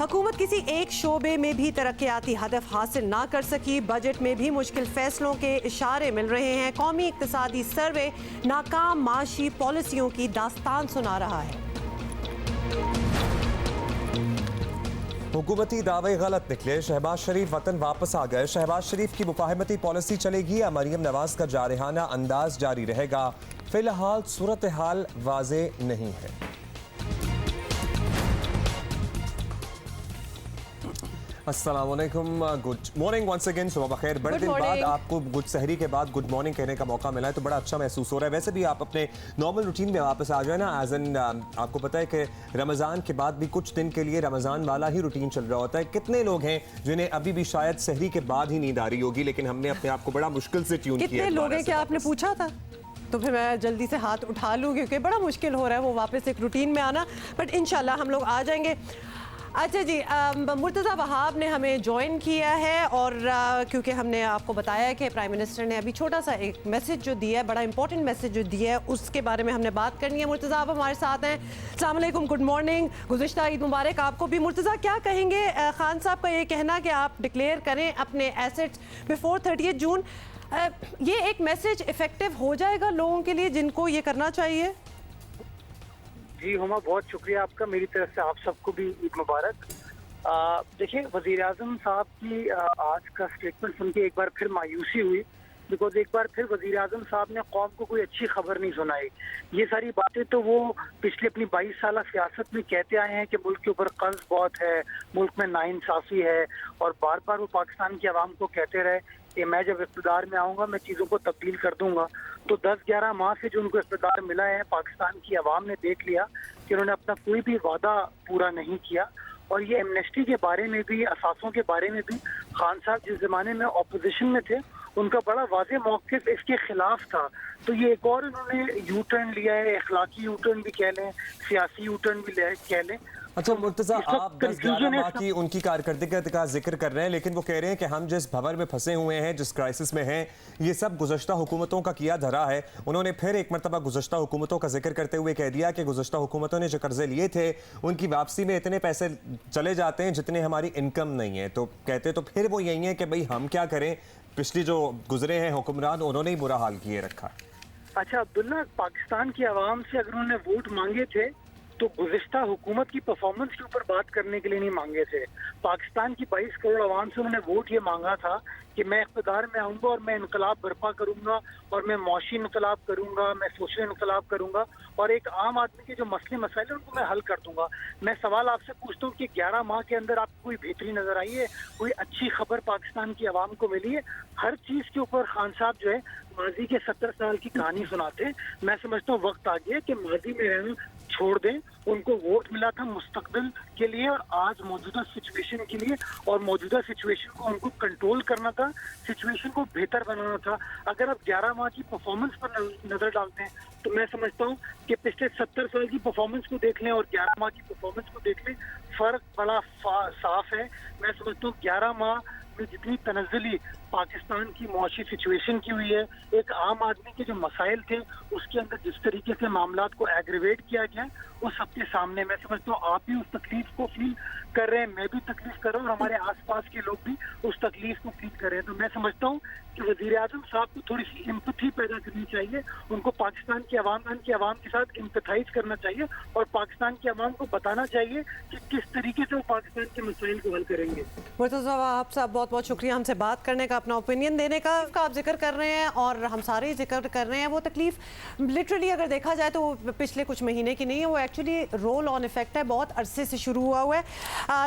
हुकूमत किसी एक शोबे में भी तरक्याती हदफ हासिल ना कर सकी। बजट में भी मुश्किल फैसलों के इशारे मिल रहे हैं। कौमी इक्तिसादी सर्वे नाकाम माशी पॉलिसियों की दास्तान सुना रहा है। हुकूमती दावे गलत निकले। शहबाज शरीफ वतन वापस आ गए। शहबाज शरीफ की मुफाहमती पॉलिसी चलेगी या मरीम नवाज का जारहाना अंदाज जारी रहेगा। फिलहाल सूरत हाल वाजे नहीं है। अस्सलाम वालेकुम, गुड मॉर्निंग वंस अगेन। सुबह बखैर। बड़े दिन बाद आपको गुड सहरी के बाद गुड मॉर्निंग कहने का मौका मिला है तो बड़ा अच्छा महसूस हो रहा है। वैसे भी आप अपने नॉर्मल रूटीन में वापस आ जाए ना, एज एन आपको पता है कि रमज़ान के बाद भी कुछ दिन के लिए रमज़ान वाला ही रूटीन चल रहा होता है। कितने लोग हैं जिन्हें अभी भी शायद सहरी के बाद ही नींद आ रही होगी, लेकिन हमने अपने आप को बड़ा मुश्किल से ट्यून किया। कितने लोग हैं क्या आपने पूछा था? तो फिर मैं जल्दी से हाथ उठा लूँ क्योंकि बड़ा मुश्किल हो रहा है वो वापस एक रूटीन में आना, बट इंशाल्लाह हम लोग आ जाएंगे। अच्छा जी, मुर्तज़ा वहाब ने हमें ज्वाइन किया है और क्योंकि हमने आपको बताया कि प्राइम मिनिस्टर ने अभी छोटा सा एक मैसेज जो दिया है, बड़ा इंपॉर्टेंट मैसेज जो दिया है, उसके बारे में हमने बात करनी है। मुर्तज़ा आप हमारे साथ हैं। अस्सलाम वालेकुम, गुड मॉर्निंग, गुज़िश्ता ईद मुबारक आपको भी। मुर्तज़ा क्या कहेंगे खान साहब का ये कहना कि आप डिक्लेयर करें अपने एसेट्स बिफोर 30 जून, ये एक मैसेज इफेक्टिव हो जाएगा लोगों के लिए जिनको ये करना चाहिए? जी हुमा, बहुत शुक्रिया आपका। मेरी तरफ से आप सबको भी ईद मुबारक। देखिए, वज़ीर आज़म साहब की आज का स्टेटमेंट सुन के एक बार फिर मायूसी हुई, बिकॉज एक बार फिर वज़ीर आज़म साहब ने कौम को कोई अच्छी खबर नहीं सुनाई। ये सारी बातें तो वो पिछले अपनी 22 साल सियासत में कहते आए हैं कि मुल्क के ऊपर कर्ज बहुत है, मुल्क में नाइंसाफ़ी है, और बार बार वो पाकिस्तान की आवाम को कहते रहे कि मैं जब इक़्तिदार में आऊँगा मैं चीज़ों को तब्दील कर दूँगा। तो 10-11 माह से जो उनको इक़्तिदार मिला है, पाकिस्तान की आवाम ने देख लिया कि उन्होंने अपना कोई भी वादा पूरा नहीं किया। और ये एमनेस्टी के बारे में भी, असासों के बारे में भी, खान साहब जिस ज़माने में अपोजिशन में थे उनका बड़ा वाज़ेह मौक़िफ़ इसके खिलाफ था। तो ये एक और उन्होंने यू टर्न लिया है, अखलाकी यू टर्न भी कह लें, सियासी यू टर्न भी कह लें। अच्छा मुर्तज़ा, आप 10-11 माह की उनकी कारकर्दगी का जिक्र कर रहे हैं, लेकिन वो कह रहे हैं कि हम जिस भंवर में फंसे हुए हैं, जिस क्राइसिस में हैं, ये सब गुज़श्ता हुकूमतों का किया धरा है। उन्होंने फिर एक मरतबा गुज़श्ता हुकूमतों का जिक्र करते हुए कह दिया कि गुज़श्ता हुकूमतों ने जो कर्जे लिए थे उनकी वापसी में इतने पैसे चले जाते हैं जितने हमारी इनकम नहीं है। तो कहते तो फिर वो यही है कि भाई हम क्या करें, पिछली जो गुजरे हैं हुक्मरान उन्होंने ही बुरा हाल किए रखा। अच्छा अब्दुल्ला, पाकिस्तान की आवाम से अगर उन्होंने वोट मांगे थे तो गुज़िश्ता हुकूमत की परफॉर्मेंस के ऊपर बात करने के लिए नहीं मांगे थे। पाकिस्तान की 22 करोड़ आवाम से उन्होंने वोट ये मांगा था कि मैं इक़्तिदार में आऊँगा और मैं इनकलाब बर्पा करूँगा, और मैं मौशी इनकलाब करूँगा, मैं सोशल इनकलाब करूँगा, और एक आम आदमी के जो मसले मसाइल हैं उनको मैं हल कर दूँगा। मैं सवाल आपसे पूछता हूँ कि 11 माह के अंदर आपको कोई बेहतरी नज़र आई है? कोई अच्छी खबर पाकिस्तान की आवाम को मिली है? हर चीज़ के ऊपर खान साहब जो है माजी के 70 साल की कहानी सुनाते हैं। मैं समझता हूँ वक्त आ गया कि माजी में रहना छोड़ दें। उनको वोट मिला था मुस्तकबिल के लिए और आज मौजूदा सिचुएशन के लिए, और मौजूदा सिचुएशन को उनको कंट्रोल करना था, सिचुएशन को बेहतर बनाना था। अगर आप 11 माह की परफॉर्मेंस पर नजर डालते हैं तो मैं समझता हूँ कि पिछले 70 साल की परफॉर्मेंस को देख लें और 11 माह की परफॉर्मेंस को देख लें, फर्क बड़ा साफ है। मैं समझता हूँ 11 माह में जितनी तनज़्ज़ुली पाकिस्तान की मौशी सिचुएशन की हुई है, एक आम आदमी के जो मसाइल थे उसके अंदर जिस तरीके से मामलात को एग्रीवेट किया गया वो सबके सामने। मैं समझता हूँ आप भी उस तकलीफ को फील कर रहे हैं, मैं भी तकलीफ कर रहा हूँ, और हमारे आसपास के लोग भी उस तकलीफ को फील कर रहे हैं। तो मैं समझता हूँ कि वज़ीर आज़म साहब को थोड़ी सी एम्पैथी पैदा करनी चाहिए, उनको पाकिस्तान की आवाम के साथ एम्पैथाइज करना चाहिए और पाकिस्तान की आवाम को बताना चाहिए कि किस तरीके से वो पाकिस्तान के मसाइल को हल करेंगे। मुर्तज़ा वहाब साहब बहुत बहुत शुक्रिया हमसे बात करने का, अपना ओपिनियन देने का आप जिक्र कर रहे हैं और हम सारे जिक्र कर रहे हैं। वो तकलीफ लिटरली अगर देखा जाए तो वो पिछले कुछ महीने की नहीं है, वो एक्चुअली रोल ऑन इफेक्ट है, बहुत अरसे से शुरू हुआ है।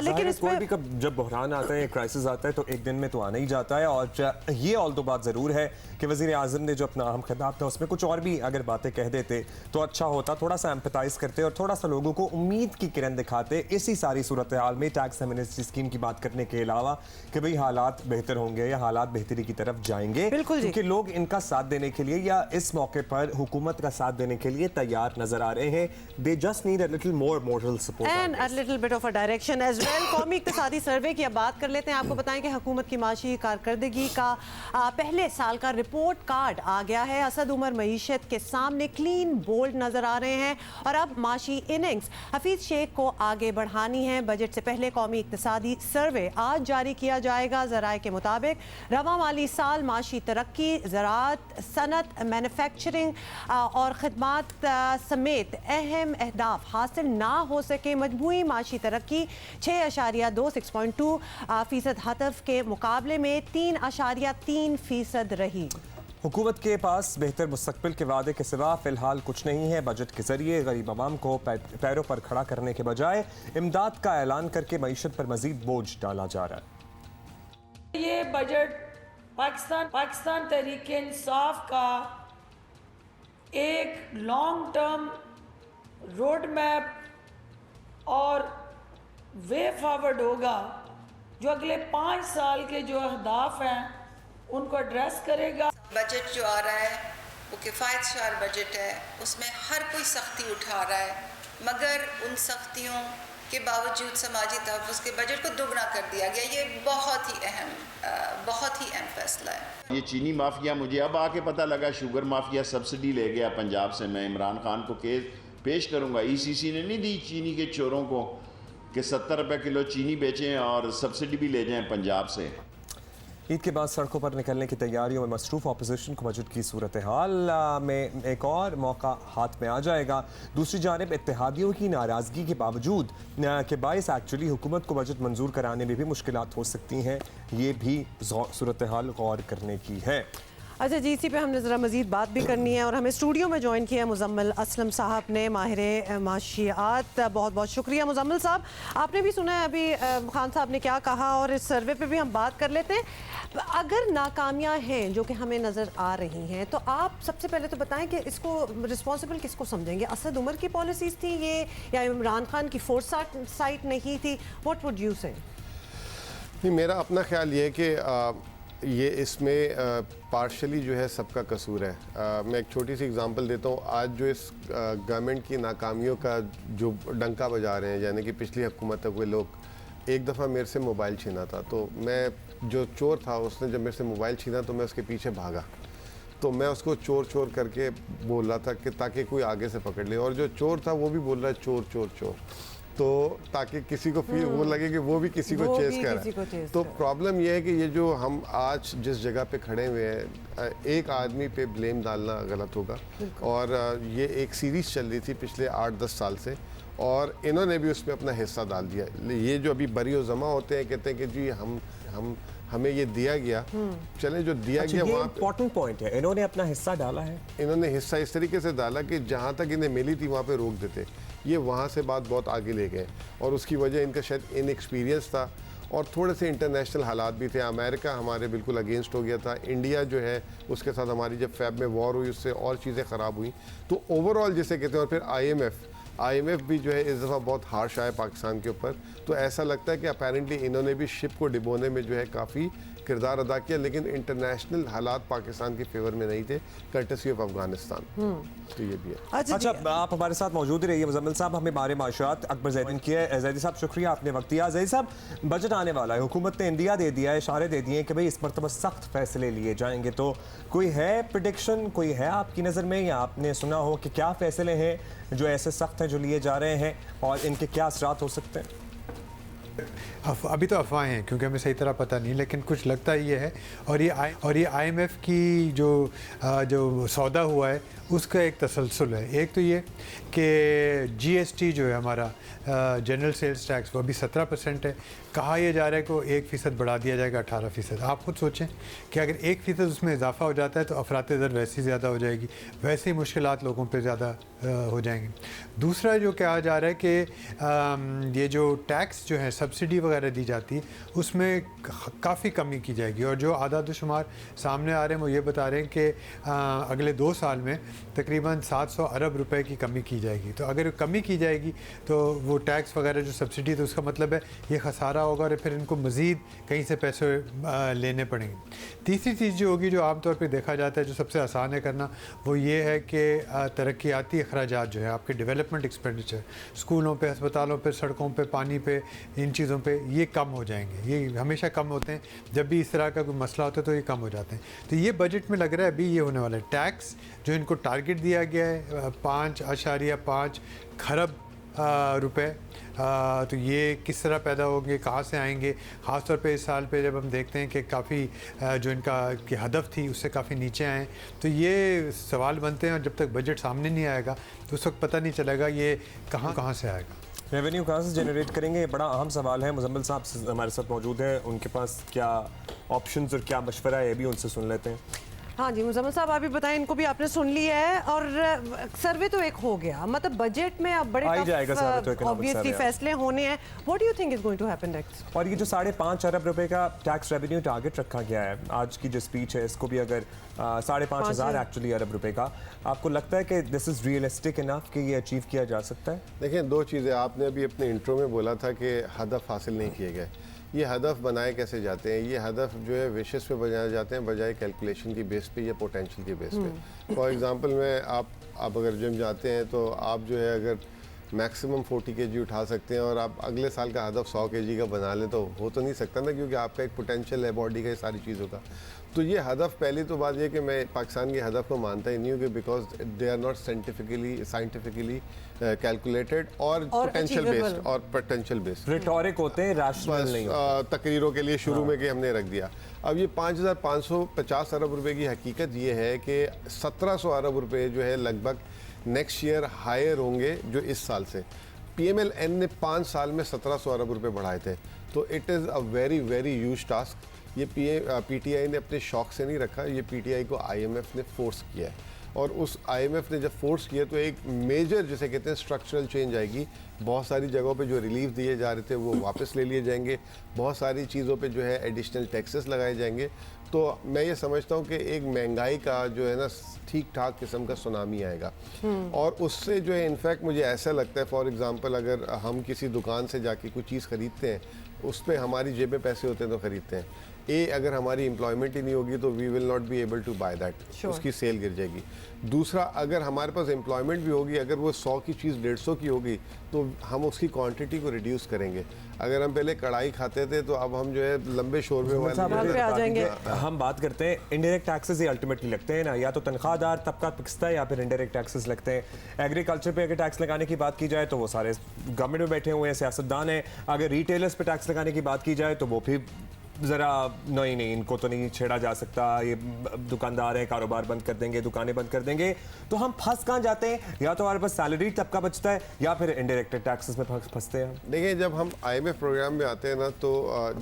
लेकिन इसमें भी जब बहरान आता है, क्राइसिस आता है तो एक दिन में तो आना ही जाता है। और ये ऑल तो बात ज़रूर है कि वज़ीर आज़म ने जो अपना अहम खिताब था उसमें कुछ और भी अगर बातें कह देते तो अच्छा होता, थोड़ा सा एम्पैथाइज करते और थोड़ा सा लोगों को उम्मीद की किरण दिखाते इसी सारी सूरत हाल में। टैक्स एमनेस्टी स्कीम की बात करने के अलावा कि भाई हालात बेहतर होंगे या हालात हालात बेहतरी की तरफ जाएंगे, बिल्कुल जी। क्योंकि लोग इनका साथ देने के लिए या इस मौके पर हुकूमत का साथ देने के लिए तैयार नजर आ रहे हैं। They just need a little more moral support and a little bit of a direction as well. कौमी इक्तिसादी सर्वे की अब बात कर लेते हैं। आपको बताएं कि हुकूमत की माशी कारकर्दगी का पहले साल का रिपोर्ट कार्ड आ गया है। असद उमर मईशत के सामने क्लीन बोल्ड नजर आ रहे हैं और अब माशी इनिंग्स हफीज शेख को आगे बढ़ानी है। बजट से पहले कौमी इक्तिसादी सर्वे आज जारी किया जाएगा। ज़राए के मुताबिक रवा माली साल माशी तरक्की, ज़राअत, सनत, मैन्युफैक्चरिंग और खिदमात समेत अहम अहदाफ हासिल ना हो सके। मजमूई माशी तरक्की 6.2 हतफ के मुकाबले में 3.3% रही। हुकूमत के पास बेहतर मुस्तकबिल के वादे के सिवा फिलहाल कुछ नहीं है। बजट के जरिए गरीब आवाम को पैरों पर खड़ा करने के बजाय इमदाद का ऐलान करके मईशत पर मजीद बोझ डाला जा रहा है। ये बजट पाकिस्तान तहरीक इंसाफ का एक लॉन्ग टर्म रोड मैप और वे फॉरवर्ड होगा जो अगले 5 साल के जो अहदाफ हैं उनको एड्रेस करेगा। बजट जो आ रहा है वो किफ़ायतशार बजट है, उसमें हर कोई सख्ती उठा रहा है, मगर उन सख्तियों के बावजूद समाजी तहफ़्फ़ुज़ के बजट को दोगुना कर दिया गया। ये बहुत ही अहम फैसला है। ये चीनी माफिया, मुझे अब आके पता लगा शुगर माफिया सब्सिडी ले गया पंजाब से। मैं इमरान खान को केस पेश करूंगा। ईसीसी ने नहीं दी चीनी के चोरों को कि 70 रुपये किलो चीनी बेचें और सब्सिडी भी ले जाएं पंजाब से। ईद के बाद सड़कों पर निकलने की तैयारियों में मसरूफ़ अपोजिशन को बजट की सूरत हाल में एक और मौका हाथ में आ जाएगा। दूसरी जानिब इत्तेहादियों की नाराज़गी के बावजूद के बायस एक्चुअली हुकूमत को बजट मंजूर कराने में भी मुश्किलात हो सकती हैं। ये भी सूरत हाल गौर करने की है। अच्छा जी, इसी पे हमने ज़रा मज़ीद बात भी करनी है और हमें स्टूडियो में ज्वाइन किया मुज़म्मिल असलम साहब ने, माहिर माशियात। बहुत बहुत शुक्रिया मुज़म्मिल साहब। आपने भी सुना है अभी खान साहब ने क्या कहा और इस सर्वे पे भी हम बात कर लेते हैं। अगर नाकामियाँ हैं जो कि हमें नज़र आ रही हैं, तो आप सबसे पहले तो बताएं कि इसको रिस्पॉन्सिबल किसको समझेंगे? असद उमर की पॉलिसीज़ थी ये, या इमरान खान की फोरसाइट नहीं थी? व्हाट वुड यू से? नहीं, मेरा अपना ख्याल ये है कि ये इसमें पार्शली जो है सबका कसूर है। मैं एक छोटी सी एग्जांपल देता हूँ। आज जो इस गवर्नमेंट की नाकामियों का जो डंका बजा रहे हैं, यानी कि पिछली हुकूमत तक वे लोग, एक दफ़ा मेरे से मोबाइल छीना था, तो मैं जो चोर था उसने जब मेरे से मोबाइल छीना तो मैं उसके पीछे भागा, तो मैं उसको चोर चोर करके बोल रहा था कि ताकि कोई आगे से पकड़ ले, और जो चोर था वो भी बोल रहा है चोर चोर चोर, तो ताकि किसी को फील वो लगे कि वो भी किसी को चेस कर रहा है। तो प्रॉब्लम ये है कि ये जो हम आज जिस जगह पे खड़े हुए हैं, एक आदमी पे ब्लेम डालना गलत होगा। और ये एक सीरीज़ चल रही थी पिछले 8-10 साल से, और इन्होंने भी उसमें अपना हिस्सा डाल दिया। ये जो अभी बरी जमा होते हैं, कहते हैं कि जी हमें ये दिया गया, चले जो दिया गया वहाँ इम्पोर्टेंट पॉइंट है, इन्होंने अपना हिस्सा डाला है। इन्होंने हिस्सा इस तरीके से डाला कि जहाँ तक इन्हें मिली थी वहाँ पे रोक देते, ये वहाँ से बात बहुत आगे ले गए, और उसकी वजह इनका शायद इनएक्सपीरियंस था और थोड़े से इंटरनेशनल हालात भी थे। अमेरिका हमारे बिल्कुल अगेंस्ट हो गया था, इंडिया जो है उसके साथ हमारी जब फेब में वॉर हुई उससे और चीज़ें ख़राब हुई, तो ओवरऑल जिसे कहते हैं। और फिर IMF भी जो है इस दफ़ा बहुत हार्श आया पाकिस्तान के ऊपर, तो ऐसा लगता है कि अपेरेंटली इन्होंने भी शिप को डिबोने में जो है काफ़ी किरदार अदा किया, लेकिन इंटरनेशनल हालात पाकिस्तान के फेवर में नहीं थे, कर्टसी ऑफ अफगानिस्तान। तो ये भी है। अच्छा, आप हमारे साथ मौजूद ही रहिए मुज़म्मिल साहब। हमें बारे माशियात अकबर जैदी की है। जैदी साहब शुक्रिया, आपने वक्त दिया। जैदी साहब, बजट आने वाला है, हुकूमत ने इंदिया दे दिया है, इशारे दे दिए कि भाई इस मरतबा सख्त फैसले लिए जाएंगे, तो कोई है प्रेडिक्शन, कोई है आपकी नज़र में, या आपने सुना हो कि क्या फ़ैसले हैं जो ऐसे सख्त हैं जो लिए जा रहे हैं और इनके क्या असरात हो सकते हैं? अभी तो अफवाहें हैं क्योंकि हमें सही तरह पता नहीं, लेकिन कुछ लगता ही है। और ये IMF की जो सौदा हुआ है उसका एक तसलसल है। एक तो ये कि GST जो है हमारा जनरल सेल्स टैक्स, वो अभी 17% है। कहा यह जा रहा है कि 1% बढ़ा दिया जाएगा 18%। आप खुद सोचें कि अगर 1% उसमें इजाफा हो जाता है तो अफरात दर वैसे ही ज़्यादा हो जाएगी, वैसे ही मुश्किलात लोगों पे ज़्यादा हो जाएंगी। दूसरा जो कहा जा रहा है कि ये जो टैक्स जो है सब्सिडी वगैरह दी जाती है उसमें काफ़ी कमी की जाएगी। और जो आदाद-ओ-शुमार सामने आ रहे हैं वो ये बता रहे हैं कि अगले 2 साल में तकरीबन 700 अरब रुपए की कमी की जाएगी। तो अगर कमी की जाएगी तो वो टैक्स वगैरह जो सब्सिडी, तो उसका मतलब है ये खसारा होगा और फिर इनको मज़ीद कहीं से पैसे लेने पड़ेंगे। तीसरी चीज़ जो होगी, जो आमतौर पे देखा जाता है, जो सबसे आसान है करना, वो ये है कि तरक्याती अखराजात जो है आपके डेवलपमेंट एक्सपेंडिचर, स्कूलों पे, अस्पतालों पे, सड़कों पे, पानी पे, इन चीज़ों पे ये कम हो जाएंगे। ये हमेशा कम होते हैं, जब भी इस तरह का कोई मसला होता है तो ये कम हो जाते हैं। तो ये बजट में लग रहा है अभी ये होने वाला है। टैक्स जो इनको टारगेट दिया गया है 5.5 खरब रुपए, तो ये किस तरह पैदा होंगे, कहाँ से आएंगे। ख़ास तौर पे इस साल पे जब हम देखते हैं कि काफ़ी जो इनका की हदफ थी उससे काफ़ी नीचे आए, तो ये सवाल बनते हैं। और जब तक बजट सामने नहीं आएगा तो उस वक्त पता नहीं चलेगा ये कहाँ से आएगा। रेवेन्यू कहाँ से जनरेट करेंगे, बड़ा अहम सवाल है। मुजम्मिल साहब हमारे साथ मौजूद हैं, उनके पास क्या ऑप्शंस और क्या मशवरा है ये भी उनसे सुन लेते हैं। हाँ जी मुजम्मिल साहब, आप भी बताएं, इनको भी आपने सुन लिया है और सर्वे तो एक हो गया, मतलब बजट में अब बड़े ऑब्वियसली फैसले होने हैं। What do you think is going to happen next? और ये जो 5.5 अरब रुपए का टैक्स रेवेन्यू टारगेट रखा गया है, आज की जो स्पीच है इसको भी अगर 5,500 एक्चुअली अरब रुपए का, आपको लगता है कि दिस इज रियलिस्टिक इनफ कि ये अचीव किया जा सकता है? देखिए, 2 चीज़ें आपने अभी अपने इंट्रो में बोला था कि हदफ हासिल नहीं किए गए। ये हदफ बनाए कैसे जाते हैं? ये हदफ जो है विशेष पे बनाए जाते हैं बजाय कैलकुलेशन की बेस पे या पोटेंशियल की बेस पे। फॉर एग्जांपल में आप अगर जिम जाते हैं तो आप जो है अगर मैक्सिमम 40 kg उठा सकते हैं और आप अगले साल का हदफ 100 kg का बना लें तो हो तो नहीं सकता ना, क्योंकि आपका एक पोटेंशियल है बॉडी का, ये सारी चीज़ों का। तो ये हदफ, पहली तो बात ये कि मैं पाकिस्तान के हदफ को मानता ही नहीं हूँ कि because they are not scientifically calculated और पोटेंशियल बेस्ड रिटोरिक होते हैं, रैशनल नहीं होते। तकरीरों के लिए शुरू में कि हमने रख दिया। अब ये 5,550 अरब रुपए की हकीकत ये है कि 1,700 अरब रुपए जो है लगभग नेक्स्ट ईयर हायर होंगे जो इस साल से। PMLN ने 5 साल में 1,700 अरब रुपए बढ़ाए थे, तो it is a very very huge task. ये PTI ने अपने शौक से नहीं रखा, ये PTI को IMF ने फोर्स किया है, और उस IMF ने जब फोर्स किया तो एक मेजर, जिसे कहते हैं स्ट्रक्चरल चेंज आएगी। बहुत सारी जगहों पे जो रिलीफ दिए जा रहे थे वो वापस ले लिए जाएंगे, बहुत सारी चीज़ों पे जो है एडिशनल टैक्सेस लगाए जाएंगे। तो मैं ये समझता हूँ कि एक महंगाई का जो है ना ठीक ठाक किस्म का सुनामी आएगा, और उससे जो है इनफैक्ट मुझे ऐसा लगता है, फॉर एग्जांपल अगर हम किसी दुकान से जाके कोई चीज़ ख़रीदते हैं, उस पर हमारी जेब में पैसे होते हैं तो ख़रीदते हैं। अगर हमारी एम्प्लॉयमेंट ही नहीं होगी तो we will not be able to buy that, उसकी सेल गिर जाएगी। दूसरा, अगर हमारे पास एम्प्लॉयमेंट भी होगी, अगर वो 100 की चीज़ 150 की होगी तो हम उसकी क्वांटिटी को रिड्यूस करेंगे। अगर हम पहले कढ़ाई खाते थे तो अब हम जो है लंबे शोरबे वाले हम बात करते हैं इनडायरेक्ट टैक्सेस ही अल्टीमेटली लगते हैं ना, या तो तनख्वाहदार तबका पिसता है या फिर इनडायरेक्ट टैक्सेस लगते हैं। एग्रीकल्चर पे अगर टैक्स लगाने की बात की जाए तो वो सारे गवर्नमेंट में बैठे हुए हैं, सियासतदान हैं। अगर रिटेलर्स पे टैक्स लगाने की बात की जाए तो वो भी ज़रा नहीं इनको तो नहीं छेड़ा जा सकता, ये दुकानदार हैं, कारोबार बंद कर देंगे, दुकानें बंद कर देंगे। तो हम फंस कहाँ जाते हैं? या तो हमारे पास सैलरी तबका बचता है या फिर इनडायरेक्ट टैक्सेस में फंसते हैं। देखिए, जब हम IMF प्रोग्राम में आते हैं ना तो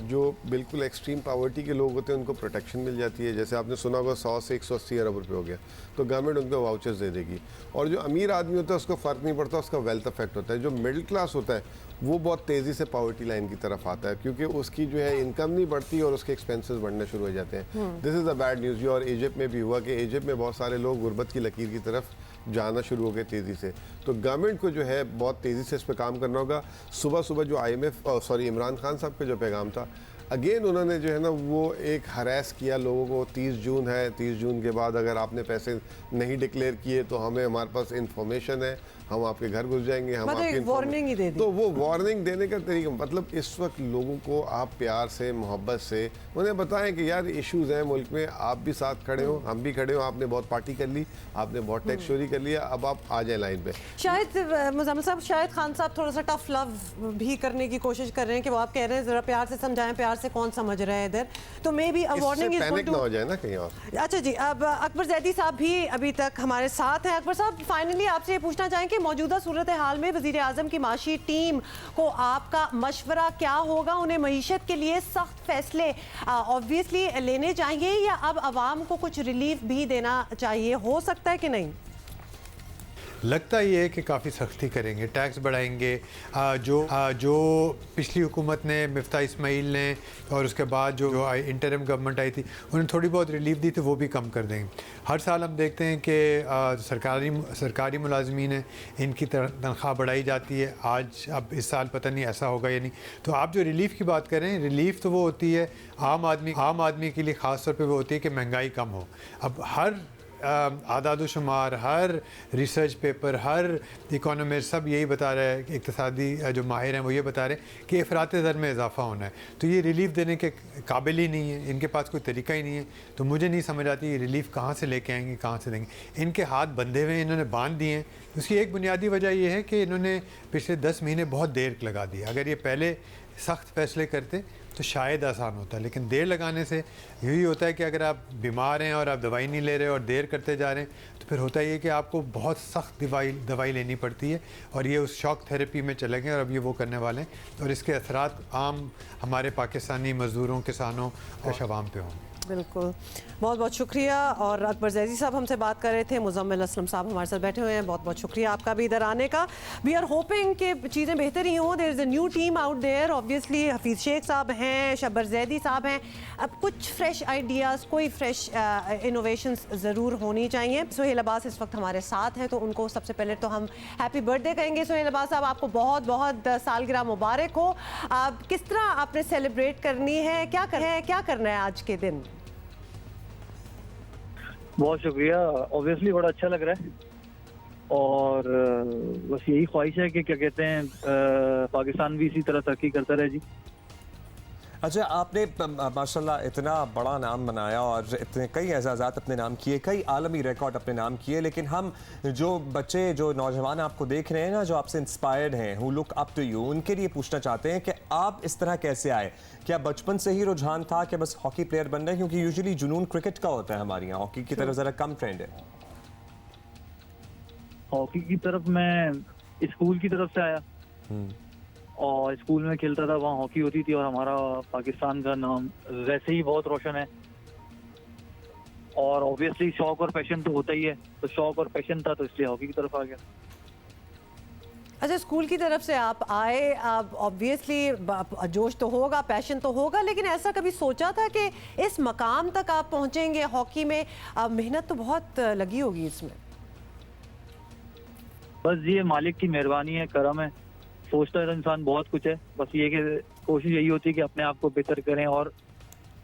जो बिल्कुल एक्सट्रीम पॉवर्टी के लोग होते हैं उनको प्रोटेक्शन मिल जाती है। जैसे आपने सुना होगा 100 से 180 अरब रुपये हो गया तो गवर्नमेंट उनको वाउचर्स दे देगी, और जो अमीर आदमी होता है उसको फ़र्क नहीं पड़ता, उसका वेल्थ इफेक्ट होता है। जो मिडिल क्लास होता है वो बहुत तेज़ी से पॉवर्टी लाइन की तरफ आता है, क्योंकि उसकी जो है इनकम नहीं बढ़ती और उसके एक्सपेंसेस बढ़ने शुरू हो जाते हैं। This is the bad news. और इजिप्ट में भी हुआ कि इजिप्ट में बहुत सारे लोग गुर्बत की लकीर की तरफ जाना शुरू हो गए तेज़ी से। तो गवर्नमेंट को जो है बहुत तेज़ी से इस पर काम करना होगा। सुबह सुबह जो इमरान खान साहब का जो पैगाम था, अगेन उन्होंने जो है ना वो एक हरास किया लोगों को। 30 जून है, 30 जून के बाद अगर आपने पैसे नहीं डिक्लेयर किए तो हमारे पास इंफॉर्मेशन है, हम आपके घर घुस जाएंगे, हम आपकी वार्निंग ही दे दी। तो वो वार्निंग देने का तरीका, मतलब इस वक्त लोगों को आप प्यार से, मोहब्बत से उन्हें बताएं कि यार इश्यूज हैं मुल्क में, आप भी साथ खड़े हो, हम भी खड़े हो। आपने बहुत पार्टी कर ली, आपने बहुत टैक्स चोरी कर लिया, अब आप आ जाए लाइन पे। शायद मुजम्मिल साहब, शायद खान साहब थोड़ा सा टफ लव भी करने की कोशिश कर रहे हैं कि वो आप कह रहे हैं जरा प्यार से समझाएं, प्यार से कौन समझ रहा है इधर, तो maybe warning is going to ना हो जाए ना कहीं और। अच्छा जी, अब अकबर जैदी साहब भी अभी तक हमारे साथ हैं। अकबर साहब, फाइनली आपसे ये पूछना चाहें कि मौजूदा सूरत हाल में वज़ीर आज़म की माशी टीम को आपका मशवरा क्या होगा? उन्हें मईशत के लिए सख्त फैसले ऑब्वियसली लेने चाहिए या अब आवाम को कुछ रिलीफ भी देना चाहिए, हो सकता है कि नहीं? लगता ये है कि काफ़ी सख्ती करेंगे, टैक्स बढ़ाएंगे। जो पिछली हुकूमत ने, मिफ्ता इस्माइल ने और उसके बाद जो इंटरिम गवर्नमेंट आई थी, उन्होंने थोड़ी बहुत रिलीफ दी थी, वो भी कम कर देंगे। हर साल हम देखते हैं कि सरकारी मुलाजमीन हैं, इनकी तनख्वाह बढ़ाई जाती है। आज अब इस साल पता नहीं ऐसा होगा या नहीं। तो आप जो रिलीफ की बात करें, रिलीफ तो वो होती है आम आदमी के लिए, ख़ास तौर पे वो होती है कि महंगाई कम हो। अब हर आदाद शुमार, हर रिसर्च पेपर, हर इकोनॉमिस्ट सब यही बता रहे हैं, इक़्तिसादी जो माहिर हैं वो ये बता रहे हैं कि अफरात ज़र में इजाफा होना है। तो ये रिलीफ देने के काबिल ही नहीं है, इनके पास कोई तरीका ही नहीं है। तो मुझे नहीं समझ आती ये रिलीफ कहाँ से लेके आएंगे, कहाँ से देंगे। इनके हाथ बंधे हुए हैं, इन्होंने बांध दिए हैं। उसकी एक बुनियादी वजह यह है कि इन्होंने पिछले 10 महीने बहुत देर लगा दी। अगर ये पहले सख्त फैसले करते तो शायद आसान होता, लेकिन देर लगाने से यही होता है कि अगर आप बीमार हैं और आप दवाई नहीं ले रहे और देर करते जा रहे हैं, तो फिर होता ये कि आपको बहुत सख्त दवाई लेनी पड़ती है और ये उस शॉक थेरेपी में चले गए और अब ये वो करने वाले हैं और इसके असरात आम हमारे पाकिस्तानी मज़दूरों, किसानों और अवाम पे होंगे। बिल्कुल, बहुत बहुत शुक्रिया। और अकबर जैदी साहब हमसे बात कर रहे थे, मुज़म्मिल असलम साहब हमारे साथ बैठे हुए हैं। बहुत बहुत शुक्रिया आपका भी इधर आने का। वी आर होपिंग कि चीज़ें बेहतर ही हों। There is a new team out there, obviously Hafeez Shaikh साहब हैं, शब्बर जैदी साहब हैं। अब कुछ फ्रेश आइडियाज़, कोई फ्रेश इनोवेशंस ज़रूर होनी चाहिए। सुहेल अब्बास इस वक्त हमारे साथ हैं, तो उनको सबसे पहले तो हम हैप्पी बर्थडे कहेंगे। सुहेल अब्बास साहब, आपको बहुत बहुत सालगिरह मुबारक हो। आप किस तरह आपने सेलिब्रेट करनी है, क्या करना है आज के दिन? बहुत शुक्रिया। ऑब्वियसली बड़ा अच्छा लग रहा है और बस यही ख्वाहिश है कि क्या कहते हैं पाकिस्तान भी इसी तरह तरक्की करता रहे जी। अच्छा, आपने माशाल्लाह इतना बड़ा नाम बनाया और इतने कई एजाज़ात अपने नाम किए, कई आलमी रिकॉर्ड अपने नाम किए, लेकिन हम जो बच्चे, जो नौजवान आपको देख रहे हैं ना, जो आपसे इंस्पायर्ड हैं, who look up to you, उनके लिए पूछना चाहते हैं कि आप इस तरह कैसे आए? क्या बचपन से ही रुझान था कि बस हॉकी प्लेयर बनना है? क्योंकि यूजुअली जुनून क्रिकेट का होता है हमारे यहाँ, हॉकी की तरफ ज़रा कम ट्रेंड है। हॉकी की तरफ मैं स्कूल की तरफ से आया और स्कूल में खेलता था, वहाँ हॉकी होती थी और हमारा पाकिस्तान का नाम वैसे ही बहुत रोशन है। और ऑब्वियसली शौक और पैशन तो होता ही है, तो शौक और पैशन था तो इसलिए हॉकी की तरफ आ गया। अच्छा, स्कूल की तरफ से आप आए, आप ऑब्वियसली जोश तो होगा, पैशन तो होगा, लेकिन ऐसा कभी सोचा था कि इस मकाम तक आप पहुंचेंगे हॉकी में? मेहनत तो बहुत लगी होगी इसमें। बस ये मालिक की मेहरबानी है, करम है। सोचता है इंसान बहुत कुछ है, बस ये कि कोशिश यही होती है कि अपने आप को बेहतर करें और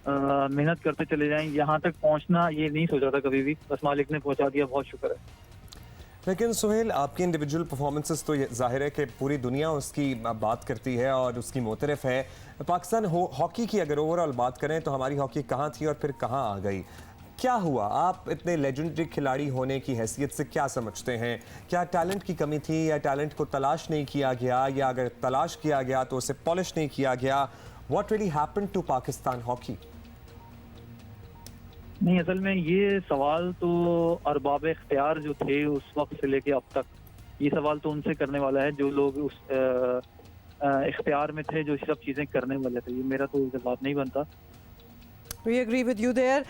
मेहनत करते चले जाएं। यहाँ तक पहुँचना ये नहीं सोचा था कभी भी, बस मालिक ने पहुँचा दिया, बहुत शुक्र है। लेकिन सुहेल, आपकी इंडिविजुअल परफॉर्मेंसेस तो जाहिर है कि पूरी दुनिया उसकी बात करती है और उसकी मोतरफ है। पाकिस्तान हॉकी की अगर ओवरऑल बात करें तो हमारी हॉकी कहाँ थी और फिर कहाँ आ गई? क्या हुआ? आप इतने लेजेंडरी खिलाड़ी होने की हैसियत से क्या समझते हैं? क्या टैलेंट की कमी थी या टैलेंट को तलाश नहीं किया गया, या अगर तलाश किया गया तो उसे पॉलिश नहीं किया गया? What really happened to Pakistan hockey? नहीं, असल में ये सवाल तो अरबाब इख्तियार जो थे उस वक्त से लेके अब तक, ये सवाल तो उनसे करने वाला है जो लोग उस इख्तियार में थे, जो सब चीज़ें करने वाले थे। ये मेरा तो जवाब नहीं बनता। We agree with you there.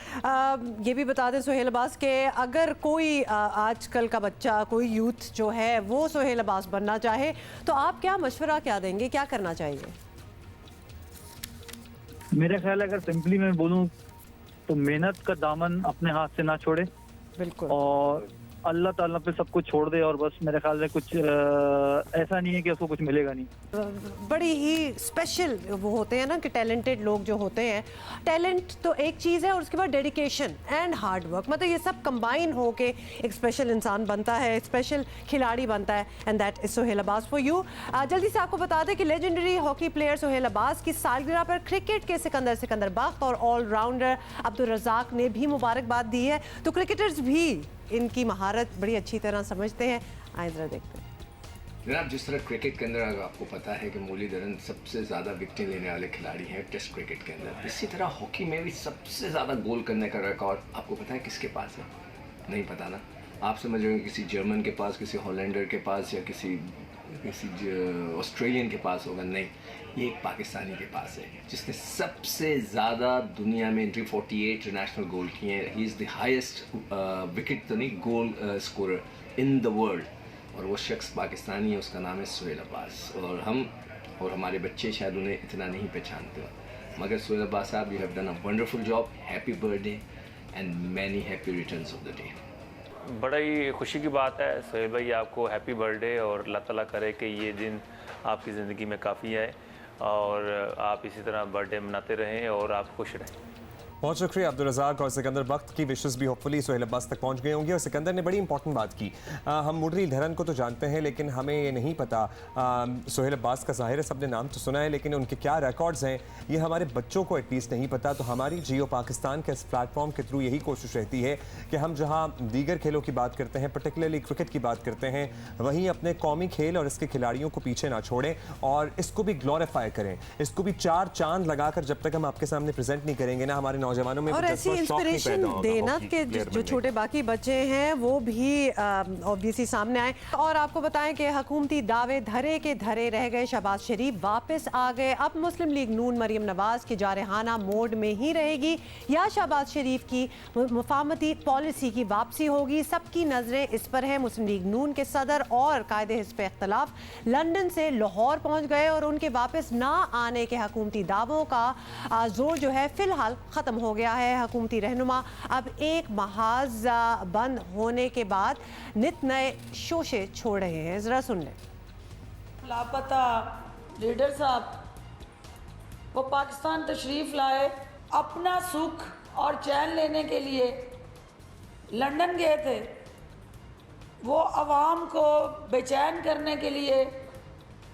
ये भी बता दें सुहेल अब्बास के अगर कोई आजकल का बच्चा, कोई यूथ जो है वो सुहेल अब्बास बनना चाहे तो आप क्या मशवरा क्या देंगे, क्या करना चाहिए? मेरा ख्याल है अगर सिंपली मैं बोलूँ तो मेहनत का दामन अपने हाथ से ना छोड़े, बिल्कुल, और अल्लाह ताला पे सब कुछ छोड़ दे। और बस मेरे ख्याल से कुछ ऐसा नहीं है कि उसको कुछ मिलेगा नहीं। बड़ी ही स्पेशल वो होते हैं ना कि टैलेंटेड लोग जो होते हैं, टैलेंट तो एक चीज़ है और उसके बाद डेडिकेशन एंड हार्ड वर्क, मतलब ये सब कंबाइन हो के एक स्पेशल इंसान बनता है, स्पेशल खिलाड़ी बनता है, and that is Suhail Abbas for you. जल्दी से आपको बता दें कि legendary hockey player Suhail Abbas की सालगिरह पर क्रिकेट के सिकंदर बख्त और ऑलराउंडर अब्दुल रज़ाक ने भी मुबारकबाद दी है। तो क्रिकेटर्स भी इनकी महारत बड़ी अच्छी तरह समझते हैं। आइए जरा देखते हैं। जनाब, जिस तरह क्रिकेट के अंदर आपको पता है कि मुरलीधरन सबसे ज़्यादा विकेट लेने वाले खिलाड़ी हैं टेस्ट क्रिकेट के अंदर, इसी तरह हॉकी में भी सबसे ज़्यादा गोल करने का रिकॉर्ड आपको पता है किसके पास है? नहीं पता ना? आप समझ रहे हो किसी जर्मन के पास, किसी हॉलैंडर के पास या किसी ऑस्ट्रेलियन के पास होगा? नहीं, ये एक पाकिस्तानी के पास है जिसने सबसे ज़्यादा दुनिया में 348 इंटरनेशनल गोल किए हैं। He is the highest wicket तो नहीं, goal scorer in the world. और वो शख्स पाकिस्तानी है, उसका नाम है सोहेल अब्बास। और हम और हमारे बच्चे शायद उन्हें इतना नहीं पहचानते, मगर सोहेल अब्बास साहब, you have done a wonderful job. Happy birthday and many happy returns of the day. बड़ा ही खुशी की बात है सोहेल भाई, आपको हैप्पी बर्थडे, और अल्लाह ताला करे कि ये दिन आपकी ज़िंदगी में काफ़ी है और आप इसी तरह बर्थडे मनाते रहें और आप खुश रहें। बहुत शुक्रिया अब्दुल रज़ाक। और सिकंदर बख्त की विशेस भी होपफुली सोहेल अब्बास तक पहुंच गए होंगे। और सिकंदर ने बड़ी इंपॉर्टेंट बात की। हम मुरलीधरन को तो जानते हैं, लेकिन हमें ये नहीं पता सोहेल अब्बास का ज़ाहिर है सबने नाम तो सुना है, लेकिन उनके क्या रिकॉर्ड्स हैं ये हमारे बच्चों को एटलीस्ट नहीं पता। तो हमारी जियो पाकिस्तान के इस प्लेटफॉर्म के थ्रू यही कोशिश रहती है कि हम जहाँ दीगर खेलों की बात करते हैं, पर्टिकुलरली क्रिकेट की बात करते हैं, वहीं अपने कौमी खेल और इसके खिलाड़ियों को पीछे ना छोड़ें और इसको भी ग्लोरीफाई करें। इसको भी 4 चांद लगाकर जब तक हम आपके सामने प्रेजेंट नहीं करेंगे ना, हमारे नौजवानों में और ऐसी इंस्पिरेशन देना कि जो छोटे बाकी बच्चे हैं वो भी ऑब्वियसली सामने आए। और आपको बताएं कि हुकूमती दावे धरे के धरे रह गए। शहबाज शरीफ वापस आ गए। अब मुस्लिम लीग नून मरीम नवाज की जारहाना मोड में ही रहेगी या शहबाज शरीफ की मुफाहमती पॉलिसी की वापसी होगी, सबकी नजरें इस पर है। मुस्लिम लीग नून के सदर और कायदे हिज़्ब इख्तिलाफ लंदन से लाहौर पहुंच गए और उनके वापस ना आने के हुकूमती दावों का जोर जो है फिलहाल ख़त्म हो गया है। हुकूमती रहनुमा अब एक महाज बंद होने के बाद नित नए शोशे छोड़ रहे हैं। जरा सुन लें। लापता लीडर साहब वो पाकिस्तान तशरीफ़ लाए, अपना सुख और चैन लेने के लिए लंदन गए थे। वो आवाम को बेचैन करने के लिए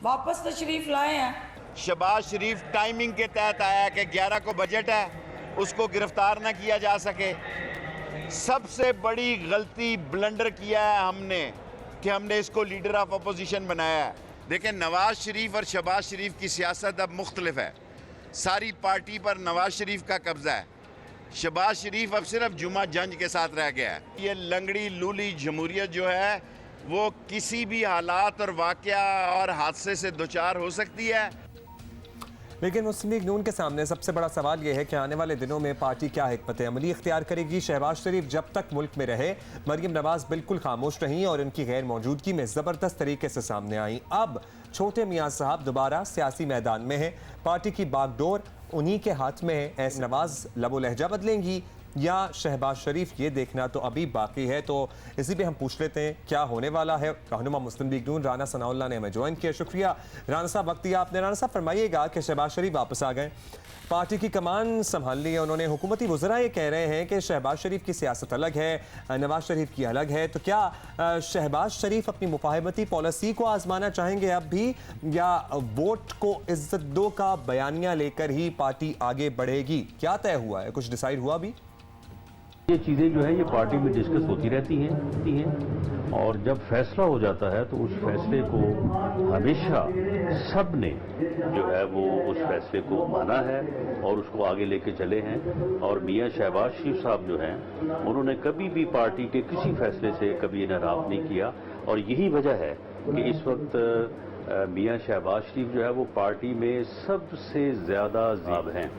वापस तशरीफ़ लाए हैं। शहबाज शरीफ टाइमिंग के तहत आया कि 11 को बजट है, उसको गिरफ्तार ना किया जा सके। सबसे बड़ी गलती ब्लंडर किया है हमने कि हमने इसको लीडर ऑफ अपोजिशन बनाया है। देखें, नवाज शरीफ और शहबाज शरीफ की सियासत अब मुख्तलिफ है। सारी पार्टी पर नवाज शरीफ का कब्जा है, शहबाज शरीफ अब सिर्फ जुमा जंज के साथ रह गया है। ये लंगड़ी लूली जमहूरियत जो है वो किसी भी हालात और वाक़या और हादसे से दोचार हो सकती है। लेकिन मुस्लिम लीग नून के सामने सबसे बड़ा सवाल यह है कि आने वाले दिनों में पार्टी क्या हिकमत अमली इख्तियार करेगी। शहबाज शरीफ जब तक मुल्क में रहे, मरियम नवाज बिल्कुल खामोश रहीं और उनकी गैर मौजूदगी में ज़बरदस्त तरीके से सामने आई। अब छोटे मियाँ साहब दोबारा सियासी मैदान में हैं, पार्टी की बागडोर उन्हीं के हाथ में है। ऐसे नवाज लबो लहजा बदलेंगी या शहबाज शरीफ, ये देखना तो अभी बाकी है। तो इसी पे हम पूछ लेते हैं क्या होने वाला है। रहनुमा मुस्लिम लीग नून राना सनाउल्लाह ने हमें ज्वाइन किया। शुक्रिया राना साहब, वक्त दिया आपने। राना साहब फरमाइएगा कि शहबाज शरीफ वापस आ गए, पार्टी की कमान संभाल ली है उन्होंने। हुकूमती वज़रा ये कह रहे हैं कि शहबाज शरीफ की सियासत अलग है, नवाज शरीफ की अलग है। तो क्या शहबाज शरीफ अपनी मुफाहमती पॉलिसी को आजमाना चाहेंगे अब भी, या वोट को इज्जत दो का बयानिया लेकर ही पार्टी आगे बढ़ेगी? क्या तय हुआ है, कुछ डिसाइड हुआ भी? ये चीज़ें जो है ये पार्टी में डिस्कस होती रहती हैं और जब फैसला हो जाता है तो उस फैसले को हमेशा सब ने जो है वो उस फैसले को माना है और उसको आगे लेके चले हैं। और मियाँ शहबाज शरीफ साहब जो हैं उन्होंने कभी भी पार्टी के किसी फैसले से कभी नाराज़ नहीं किया और यही वजह है कि इस वक्त मियाँ शहबाज शरीफ जो है वो पार्टी में सबसे ज़्यादा ज़ाब हैं।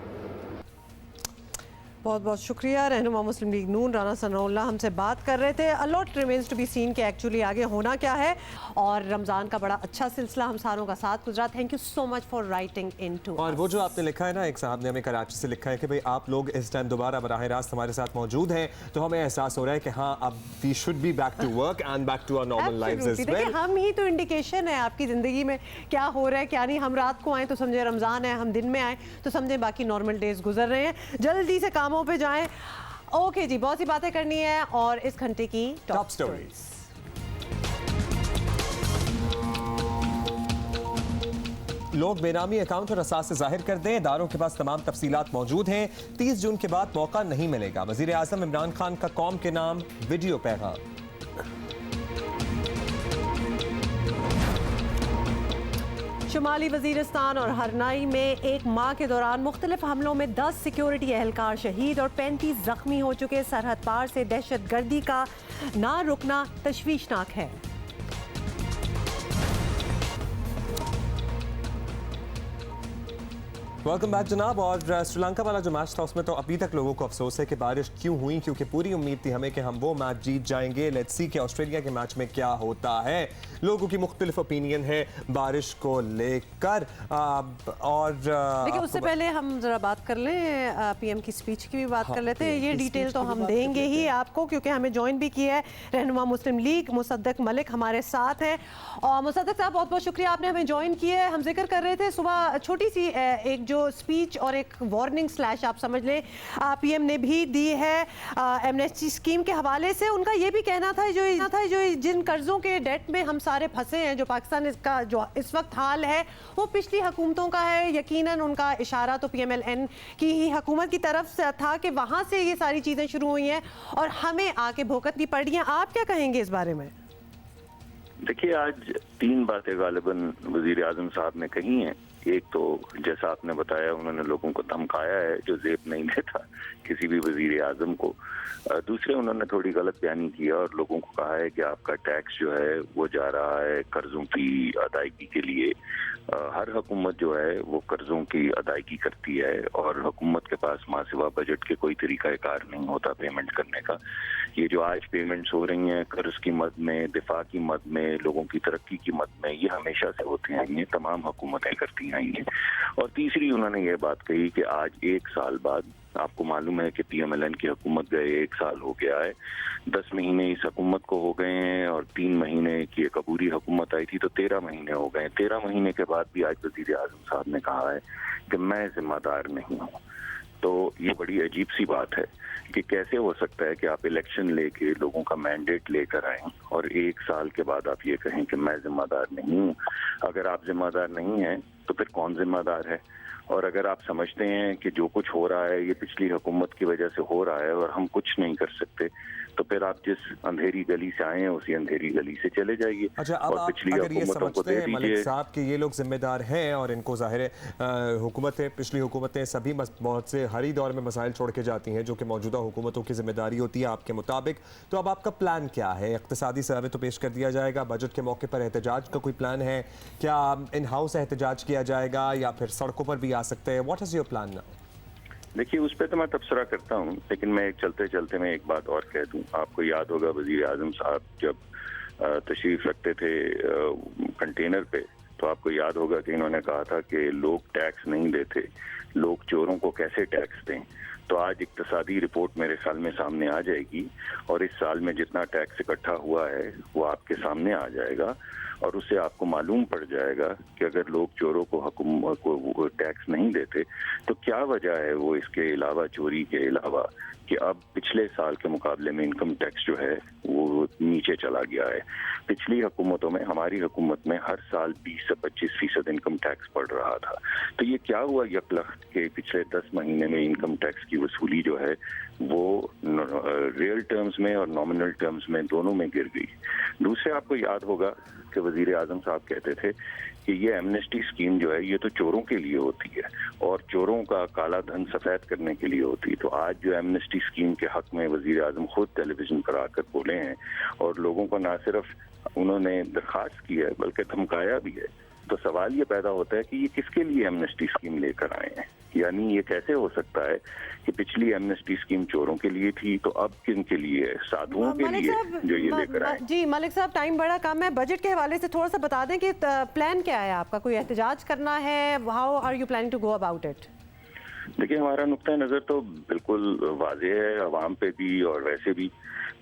बहुत बहुत शुक्रिया। रहनुमा मुस्लिम लीग नून राना सनाउल्लाह हमसे बात कर रहे थे। A lot remains to be seen कि एक्चुअली आगे होना क्या है। और रमज़ान का बड़ा अच्छा सिलसिला हम सारों का साथ गुजरा। Thank you so much for writing in to. और वो जो आपने लिखा है ना, एक साहब ने हमें कराची से लिखा है कि भाई आप लोग इस टाइम दोबारा बराह रास्त हमारे साथ मौजूद हैं, तो हमें एहसास हो रहा है कि हाँ अब we should be back to work and back to our normal lives as well. हम ही तो इंडिकेशन है आपकी ज़िंदगी में क्या हो रहा है क्या नहीं। हम रात को आए तो समझे रमज़ान है, हम दिन में आए तो समझे बाकी नॉर्मल डेज गुजर रहे हैं। जल्दी से कामों पे जाएं। ओके जी, बहुत सी बातें करनी है और इस घंटे की टॉप स्टोरीज। लोग बेनामी अकाउंट और असास से जाहिर कर दें, इदारों के पास तमाम तफसीलात मौजूद हैं। 30 जून के बाद मौका नहीं मिलेगा। वज़ीर आज़म इमरान खान का कौम के नाम वीडियो पैगाम। शुमाली वजीरिस्तान और हरनाई में एक माह के दौरान मुख्तलिफ हमलों में 10 सिक्योरिटी एहलकार शहीद और 35 जख्मी हो चुके। सरहद पार से दहशत गर्दी का ना रुकना तशवीशनाक है। वेलकम बैक जनाब। और श्रीलंका वाला जो मैच था उसमें तो अभी तक लोगों को अफसोस है कि बारिश क्यों हुई, क्योंकि पूरी उम्मीद थी हमें कि हम वो मैच जीत जाएंगे। लेट्स सी कि ऑस्ट्रेलिया के मैच में क्या होता है। लोगों की मुख्तलिफ ओपिनियन है बारिश को लेकर। और देखिए उससे पहले हम जरा बात कर लें पीएम की स्पीच की भी बात कर लेते हैं। ये डिटेल तो हम देंगे ही आपको, क्योंकि हमें ज्वाइन भी किया है रहनुमा मुस्लिम लीग मुसद्दक मलिक हमारे साथ है। और मुसद्दक साहब बहुत बहुत शुक्रिया, आपने हमें ज्वाइन किया है। हम जिक्र कर रहे थे सुबह छोटी सी एक जो स्पीच और एक वार्निंग स्लैश आप समझ लें पीएम ने भी दी है एमनेस्टी स्कीम के हवाले से। उनका ये भी कहना था जो जिन कर्जों के डेट में हम सारे फंसे हैं, जो पाकिस्तान का जो इस वक्त हाल है वो पिछली हुकूमतों का है। यकीनन उनका इशारा तो पीएमएलएन की ही हुकूमत की तरफ से था कि वहाँ से ये सारी चीज़ें शुरू हुई हैं और हमें आके भुगतनी पड़ रही हैं। आप क्या कहेंगे इस बारे में? देखिए, आज 3 बातें गालिबन वजीर आजम साहब ने कही हैं। एक तो जैसा आपने बताया, उन्होंने लोगों को धमकाया है जो जेब नहीं देता किसी भी वजीर आजम को। दूसरे, उन्होंने थोड़ी गलत बयानी किया और लोगों को कहा है कि आपका टैक्स जो है वो जा रहा है कर्जों की अदायगी के लिए। हर हुकूमत जो है वो कर्जों की अदायगी करती है और हुकूमत के पास माँ सिवा बजट के कोई तरीकाकार नहीं होता पेमेंट करने का। ये जो आज पेमेंट्स हो रही हैं कर्ज की मद में, दिफा की मद में, लोगों की तरक्की की मद में, ये हमेशा से होती आई हैं, तमाम हुकूमतें करती आई हैं। और तीसरी, उन्होंने ये बात कही कि आज 1 साल बाद, आपको मालूम है कि पीएमएलएन की हुकूमत गए 1 साल हो गया है, 10 महीने इस हुकूमत को हो गए हैं और 3 महीने की एक अबूरी हुकूमत आई थी तो 13 महीने हो गए। 13 महीने के बाद भी आज वजीर आजम साहब ने कहा है कि मैं जिम्मेदार नहीं हूँ। तो ये बड़ी अजीब सी बात है कि कैसे हो सकता है कि आप इलेक्शन लेके लोगों का मैंडेट लेकर आए और 1 साल के बाद आप ये कहें कि मैं जिम्मेदार नहीं हूँ। अगर आप जिम्मेदार नहीं हैं तो फिर कौन जिम्मेदार है? और अगर आप समझते हैं कि जो कुछ हो रहा है ये पिछली हुकूमत की वजह से हो रहा है और हम कुछ नहीं कर सकते, तो फिर आप जिस अंधेरी गली से आए हैं उसी अंधेरी गली से चले जाइए। अच्छा, अब आप अगर ये समझते हैं मलिक साहब कि ये लोग जिम्मेदार हैं और इनको जाहिर है हुकूमतें, पिछली हुकूमतें सभी बहुत से हर ही दौर में मसाइल छोड़ के जाती हैं जो कि मौजूदा हुकूमतों की जिम्मेदारी होती है आपके मुताबिक, तो अब आपका प्लान क्या है? इक़्तिसादी सर्वे तो पेश कर दिया जाएगा, बजट के मौके पर एहतजाज का कोई प्लान है क्या? इन हाउस एहतजाज किया जाएगा या फिर सड़कों पर भी आ सकते हैं? What is your plan now? देखिए, उस पर तो मैं तबसरा करता हूँ, लेकिन मैं एक चलते चलते मैं एक बात और कह दूँ। आपको याद होगा वजीर आजम साहब जब तशरीफ रखते थे कंटेनर पे, तो आपको याद होगा कि इन्होंने कहा था कि लोग टैक्स नहीं देते, लोग चोरों को कैसे टैक्स दें। तो आज इक्तिसादी रिपोर्ट मेरे ख्याल में सामने आ जाएगी और इस साल में जितना टैक्स इकट्ठा हुआ है वो आपके सामने आ जाएगा और उससे आपको मालूम पड़ जाएगा कि अगर लोग चोरों को हुकूमत को टैक्स नहीं देते तो क्या वजह है वो इसके अलावा, चोरी के अलावा, कि अब पिछले साल के मुकाबले में इनकम टैक्स जो है वो नीचे चला गया है। पिछली हुकूमतों में, हमारी हुकूमत में हर साल 20 से 25% इनकम टैक्स बढ़ रहा था। तो ये क्या हुआ यकलख्त के पिछले 10 महीने में इनकम टैक्स की वसूली जो है वो रियल टर्म्स में और नॉमिनल टर्म्स में दोनों में गिर गई। दूसरे, आपको याद होगा कि वजीर आजम साहब कहते थे कि ये एमनेस्टी स्कीम जो है ये तो चोरों के लिए होती है और चोरों का काला धन सफेद करने के लिए होती है। तो आज जो एमनेस्टी स्कीम के हक में वजीर आजम खुद टेलीविजन पर आकर बोले हैं और लोगों को ना सिर्फ उन्होंने दरखास्त की है बल्कि धमकाया भी है, तो सवाल ये पैदा होता है कि ये किसके लिए एमनेस्टी स्कीम लेकर आए हैं? यानी ये कैसे हो सकता है कि पिछली एमनेस्टी स्कीम चोरों के लिए थी तो अब किन के लिए है? साधुओं के लिए जो ये लेकर आए। जी मलिक साहब, टाइम बड़ा कम है, बजट के हवाले से थोड़ा सा बता दें कि प्लान क्या है आपका? कोई एहतजाज करना है? How are you planning to go about it? देखिए, हमारा नुक्ता नज़र तो बिल्कुल वाज़ेह है, अवाम पे भी और वैसे भी,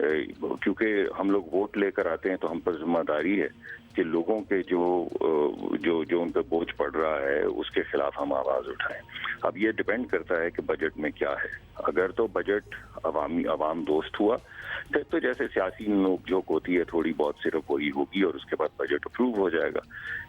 क्योंकि हम लोग वोट लेकर आते हैं तो हम पर जिम्मेदारी है कि लोगों के जो उन पर बोझ पड़ रहा है उसके खिलाफ हम आवाज़ उठाएं। अब ये डिपेंड करता है कि बजट में क्या है। अगर तो बजट अवाम दोस्त हुआ फिर तो जैसे सियासी नोक-झोंक होती है थोड़ी बहुत सिर्फ वही होगी और उसके बाद बजट अप्रूव हो जाएगा।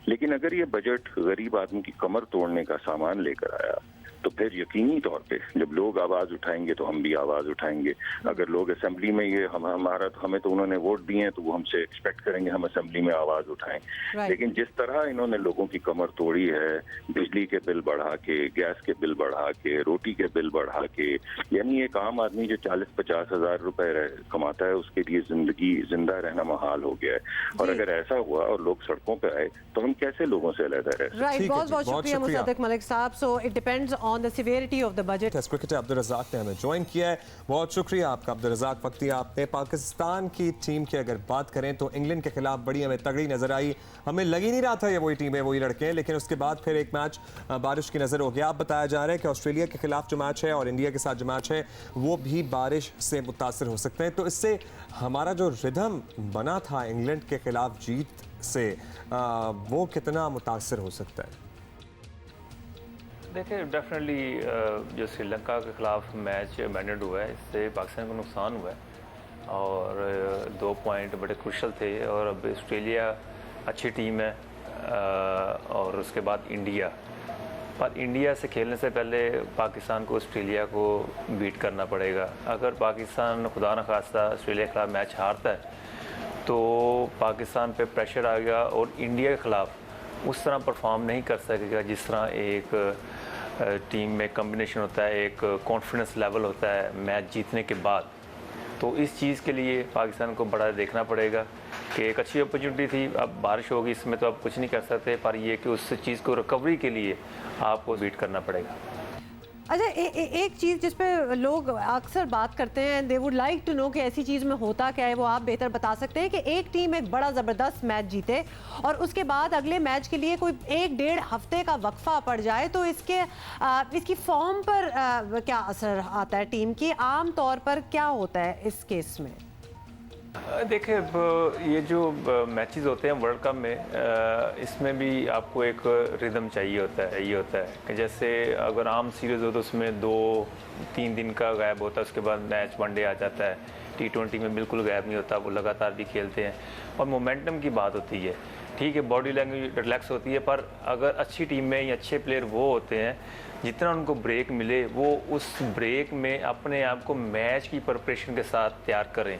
लेकिन अगर ये बजट गरीब आदमी की कमर तोड़ने का सामान लेकर आया तो फिर यकीनी तौर पे जब लोग आवाज़ उठाएंगे तो हम भी आवाज़ उठाएंगे। अगर लोग असेंबली में ये हमें तो उन्होंने वोट दिए हैं तो वो हमसे एक्सपेक्ट करेंगे हम असेंबली में आवाज़ उठाएं। लेकिन जिस तरह इन्होंने लोगों की कमर तोड़ी है, बिजली के बिल बढ़ा के, गैस के बिल बढ़ा के, रोटी के बिल बढ़ा के, यानी एक आम आदमी जो 40-50 हज़ार रुपए कमाता है उसके लिए जिंदगी जिंदा रहना महाल हो गया है। और अगर ऐसा हुआ और लोग सड़कों पे आए तो हम कैसे लोगों से अलग रह सकते? राइट, बहुत बहुत शुक्रिया मुसद्दिक मलिक साहब। So it depends on the severity of the budget. Test cricketer Abdul Razzaq ने हमें ज्वाइन किया है, बहुत शुक्रिया आपका अब्दुल रज़ाक वक्ती। आपने पाकिस्तान की टीम की अगर बात करें तो इंग्लैंड के खिलाफ बड़ी हमें तगड़ी नजर आई, हमें लग ही नहीं रहा था ये वही टीम है वही लड़के हैं, लेकिन उसके बाद फिर एक मैच बारिश की नजर हो गया। अब बताया जा रहा है कि ऑस्ट्रेलिया के खिलाफ जो मैच है और इंडिया के साथ जो मैच है वो भी बारिश से मुतासर हो सकते हैं। तो इससे हमारा जो रिदम बना था इंग्लैंड के खिलाफ जीत से वो कितना मुतासर हो सकता है? देखिए डेफिनेटली जो श्रीलंका के खिलाफ मैच मैनेड हुआ है इससे पाकिस्तान को नुकसान हुआ है और 2 पॉइंट बड़े क्रुशल थे। और अब ऑस्ट्रेलिया अच्छी टीम है और उसके बाद इंडिया, पर इंडिया से खेलने से पहले पाकिस्तान को ऑस्ट्रेलिया को बीट करना पड़ेगा। अगर पाकिस्तान खुदा न खास्ता ऑस्ट्रेलिया के खिलाफ मैच हारता है तो पाकिस्तान पे प्रेशर आएगा और इंडिया के खिलाफ उस तरह परफॉर्म नहीं कर सकेगा जिस तरह एक टीम में कॉम्बिनेशन होता है, एक कॉन्फिडेंस लेवल होता है मैच जीतने के बाद। तो इस चीज़ के लिए पाकिस्तान को बड़ा देखना पड़ेगा कि एक अच्छी अपॉर्चुनिटी थी, अब बारिश होगी इसमें तो आप कुछ नहीं कर सकते, पर ये कि उस चीज़ को रिकवरी के लिए आपको बीट करना पड़ेगा। अच्छा, एक चीज़ जिस पे लोग अक्सर बात करते हैं, they would like to know कि ऐसी चीज़ में होता क्या है, वो आप बेहतर बता सकते हैं कि एक टीम एक बड़ा ज़बरदस्त मैच जीते और उसके बाद अगले मैच के लिए कोई 1-1.5 हफ्ते का वक्फा पड़ जाए तो इसकी फॉर्म पर क्या असर आता है टीम की? आम तौर पर क्या होता है इस केस में? देखिए ये जो मैचेस होते हैं वर्ल्ड कप में इसमें भी आपको एक रिदम चाहिए होता है। ये होता है कि जैसे अगर आम सीरीज़ हो तो उसमें 2-3 दिन का गैप होता है, उसके बाद मैच वनडे आ जाता है। T20 में बिल्कुल गैप नहीं होता, वो लगातार भी खेलते हैं और मोमेंटम की बात होती है। ठीक है, बॉडी लैंग्वेज रिलैक्स होती है, पर अगर अच्छी टीम में या अच्छे प्लेयर वो होते हैं जितना उनको ब्रेक मिले वो उस ब्रेक में अपने आप को मैच की प्रिपरेशन के साथ तैयार करें।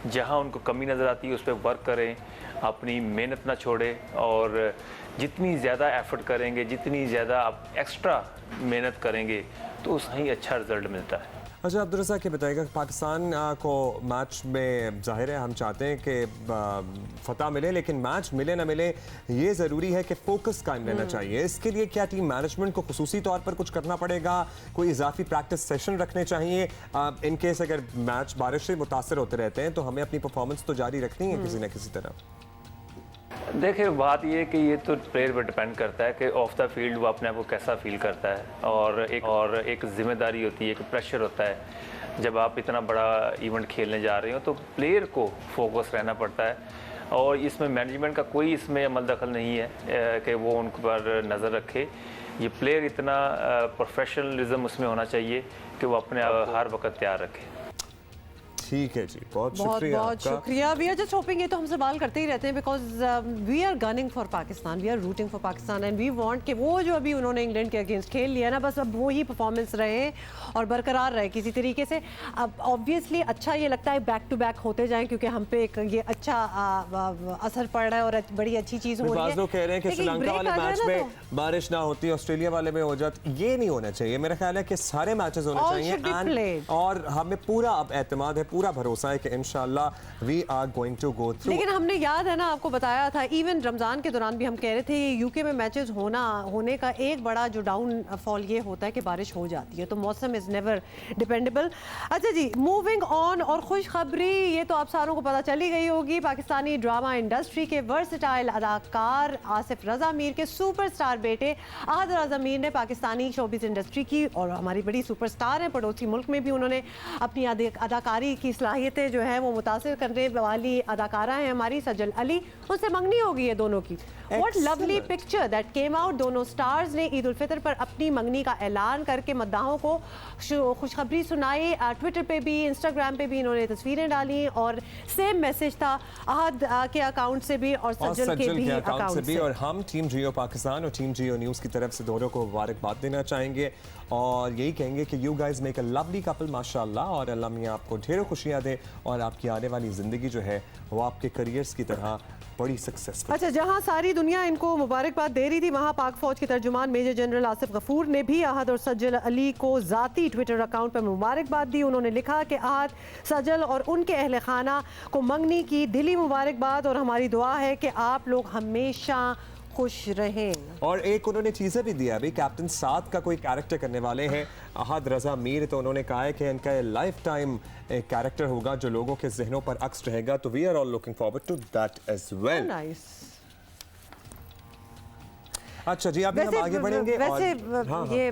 जहां उनको कमी नज़र आती है उस पर वर्क करें, अपनी मेहनत ना छोड़ें और जितनी ज़्यादा एफर्ट करेंगे, जितनी ज़्यादा आप एक्स्ट्रा मेहनत करेंगे तो उससे ही अच्छा रिजल्ट मिलता है। अच्छा अब्दुल रज़ाक ये बताइएगा, पाकिस्तान को मैच में जाहिर है हम चाहते हैं कि फतह मिले, लेकिन मैच मिले ना मिले ये ज़रूरी है कि फोकस कायम रहना चाहिए। इसके लिए क्या टीम मैनेजमेंट को खुसूसी तौर पर कुछ करना पड़ेगा? कोई इजाफी प्रैक्टिस सेशन रखने चाहिए इन केस अगर मैच बारिश से मुतासर होते रहते हैं तो हमें अपनी परफॉर्मेंस तो जारी रखनी है किसी न किसी तरह? देखिए बात ये है कि ये तो प्लेयर पर डिपेंड करता है कि ऑफ द फील्ड वो अपने आप को कैसा फील करता है और एक जिम्मेदारी होती है, एक प्रेशर होता है। जब आप इतना बड़ा इवेंट खेलने जा रहे हो तो प्लेयर को फोकस रहना पड़ता है और इसमें मैनेजमेंट का कोई इसमें अमल दखल नहीं है कि वो उन पर नज़र रखे। ये प्लेयर इतना प्रोफेशनलिज्म उसमें होना चाहिए कि वो अपने हर वक्त तैयार रखे। ठीक है जी, बहुत शुक्रिया। वी आर जस्ट होपिंग, ये तो हम सवाल करते ही रहते हैं because we are gunning for Pakistan, we are rooting for Pakistan and we want कि वो जो अभी उन्होंने इंग्लैंड के अगेंस्ट खेल लिया ना, बस अब वो ही परफॉर्मेंस रहे और बरकरार रहे किसी तरीके से। अब ऑब्वियसली अच्छा ये लगता है बैक टू बैक होते जाएं क्योंकि हम पे एक ये अच्छा असर पड़ रहा है और बड़ी अच्छी चीज़ हो रही है। लोग कह रहे हैं कि श्रीलंका वाले मैच में बारिश ना होती, ऑस्ट्रेलिया वाले में हो जाती, ये नहीं होना चाहिए। मेरा ख्याल है कि सारे मैचेस होने चाहिए और हमें पूरा अब एतमाद है, पूरा भरोसा है कि इंशाल्लाह we are going to go through. लेकिन हमने याद है ना, आपको बताया था इवन रमज़ान के दौरान भी हम कह रहे थे यूके में मैचेस होने का एक बड़ा जो डाउनफॉल ये होता है कि बारिश हो जाती है, तो मौसम इज़ नेवर डिपेंडेबल। अच्छा जी, मूविंग ऑन, और खुशखबरी ये तो आप सारों को पता चली गई होगी, पाकिस्तानी ड्रामा इंडस्ट्री के वर्सटाइल अदाकार आसिफ रज़ा मीर के सुपरस्टार बेटे आहद रज़ा मीर ने पाकिस्तानी शोबिज़ इंडस्ट्री की और हमारी बड़ी सुपरस्टार हैं, पड़ोसी मुल्क में भी उन्होंने अपनी अदाकारी की सलाहियतें जो हैं वो मुतासिर करने वाली अदाकारा हैं हमारी सजल अली, उनसे मंगनी होगी है दोनों की। What lovely picture that came out. दोनों स्टार्स ने ईद उल फितर पर अपनी मंगनी का ऐलान करके मद्दाहों को खुशखबरी सुनाई। ट्विटर पे भी, इंस्टाग्राम पे भी इन्होंने तस्वीरें डाली और सेम मैसेज था अहद के अकाउंट से भी और सज्जल के भी अकाउंट से। और हम टीम जियो पाकिस्तान और टीम जियो न्यूज़ की तरफ से दोनों को मुबारकबाद देना चाहेंगे और यही कहेंगे कि you guys make a lovely couple माशाल्लाह, और अल्लाह मियां आपको ढेरों खुशियां दे और आपकी आने वाली ज़िंदगी जो है वो आपके करियर्स की तरह बड़ी सक्सेसफुल। अच्छा, जहां सारी दुनिया इनको मुबारकबाद दे रही थी वहां पाक फौज के तर्जुमान मेजर जनरल आसिफ गफूर ने भी अहद और सज्जल अली को ज़ाती ट्विटर अकाउंट पर मुबारकबाद दी। उन्होंने लिखा कि अहद, सज्जल और उनके अहल खाना को मंगनी की दिली मुबारकबाद और हमारी दुआ है कि आप लोग हमेशा खुश रहें। और एक उन्होंने चीज़ें भी दिया, अभी कैप्टन 7 का कोई कैरेक्टर करने वाले हैं अहद रजा मीर, तो उन्होंने कहा है कि इनका लाइफ टाइम एक कैरेक्टर होगा जो लोगों के जहनों पर अक्स रहेगा, तो we are all looking forward to that as well. अच्छा जी, अभी हम आगे बढ़ेंगे। वैसे हाँ, ये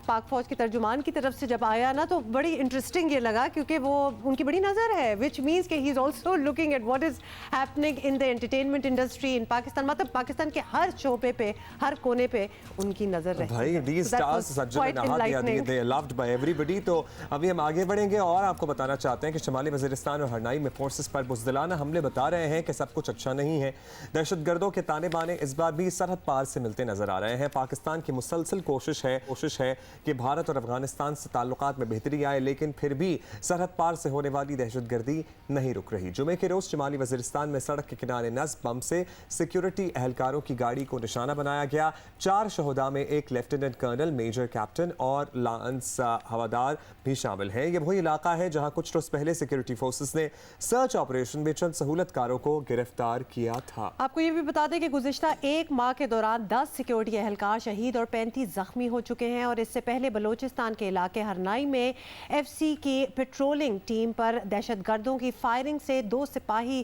पाक फौज के तर्जुमान की तरफ से जब आया ना तो बड़ी इंटरेस्टिंग ये लगा क्योंकि वो उनकी बड़ी नज़र है, विच मीन्स कि he is also looking at what is happening in the entertainment industry in Pakistan. मतलब पाकिस्तान के हर शोबे पे, हर कोने पे उनकी नज़र है। भाई D stars Sajjan they loved by everybody. तो अभी हम आगे बढ़ेंगे और आपको बताना चाहते हैं कि शुमाली वज़ीरिस्तान और हरनाई में फोर्सेस पर बुज़दिलाना हमले बता रहे हैं कि सब कुछ अच्छा नहीं है। दहशतगर्दों के ताने बाने इस बार भी सरहद पार से मिलते नजर आ रहे हैं। पाकिस्तान की मुसलसल कोशिश है कि भारत और अफगानिस्तान से ताल्लुकात में बेहतरी आए, लेकिन फिर भी सरहद पार से होने वाली दहशतगर्दी नहीं रुक रही। जुमे के रोज शुमाली वज़ीरिस्तान में सड़क के किनारे नस्ब बम से सिक्योरिटी एहलकारों की गाड़ी को निशाना बनाया गया। 4 शहदा में एक लेफ्टिनेंट कर्नल, मेजर कैप्टन और लांस हवादार भी शामिल हैं। यह वही इलाका है जहां कुछ रोज पहले सिक्योरिटी फोर्सेस ने सर्च ऑपरेशन में चंद सहूलतकारों को गिरफ्तार किया था। आपको ये भी बता दें कि गुज़िश्ता 1 माह के दौरान 10 सिक्योरिटी एहलकार शहीद और 35 जख्मी हो चुके हैं। और इससे पहले बलोचिस्तान के इलाके हरनाई में FC की पेट्रोलिंग टीम पर दहशतगर्दों की फायरिंग से 2 सिपाही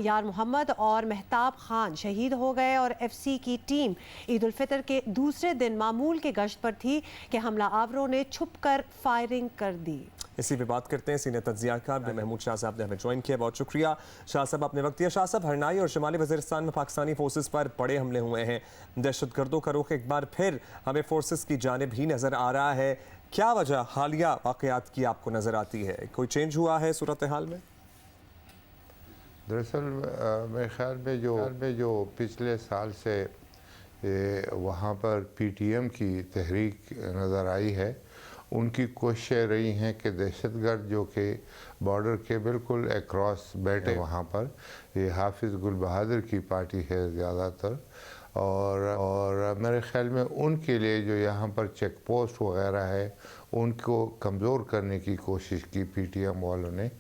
यार मोहम्मद और महताब खान शहीद हो गए और FC की टीम ईद उल फितर के दूसरे दिन मामूल के गश्त पर थी कि हमला आवरों ने छुपकर फायरिंग कर दी। इसी पे बात करते हैं। सीनियर तज्जियाकार महमूद शाह साहब ने हमें ज्वाइन किया, बहुत शुक्रिया शाह साहब, अपने वक्त दिया। शाह साहब, हरनाई और शुमाली वज़ीरिस्तान में पाकिस्तानी फोर्सेस पर बड़े हमले हुए हैं, दहशतगर्दों का रुख एक बार फिर हमें फोर्सेस की जानिब ही नज़र आ रहा है। क्या वजह हालिया वाक़यात की आपको नज़र आती है? कोई चेंज हुआ है सूरत हाल में? दरअसल मेरे ख्याल में जो पिछले साल से वहाँ पर PTM की तहरीक नज़र आई है, उनकी कोशिशें रही हैं कि दहशतगर्द जो कि बॉर्डर के बिल्कुल अक्रॉस बैठे वहाँ पर, ये हाफिज़ गुल बहादुर की पार्टी है ज़्यादातर, और मेरे ख्याल में उनके लिए जो यहाँ पर चेक पोस्ट वगैरह है उनको कमज़ोर करने की कोशिश की PTM वालों ने,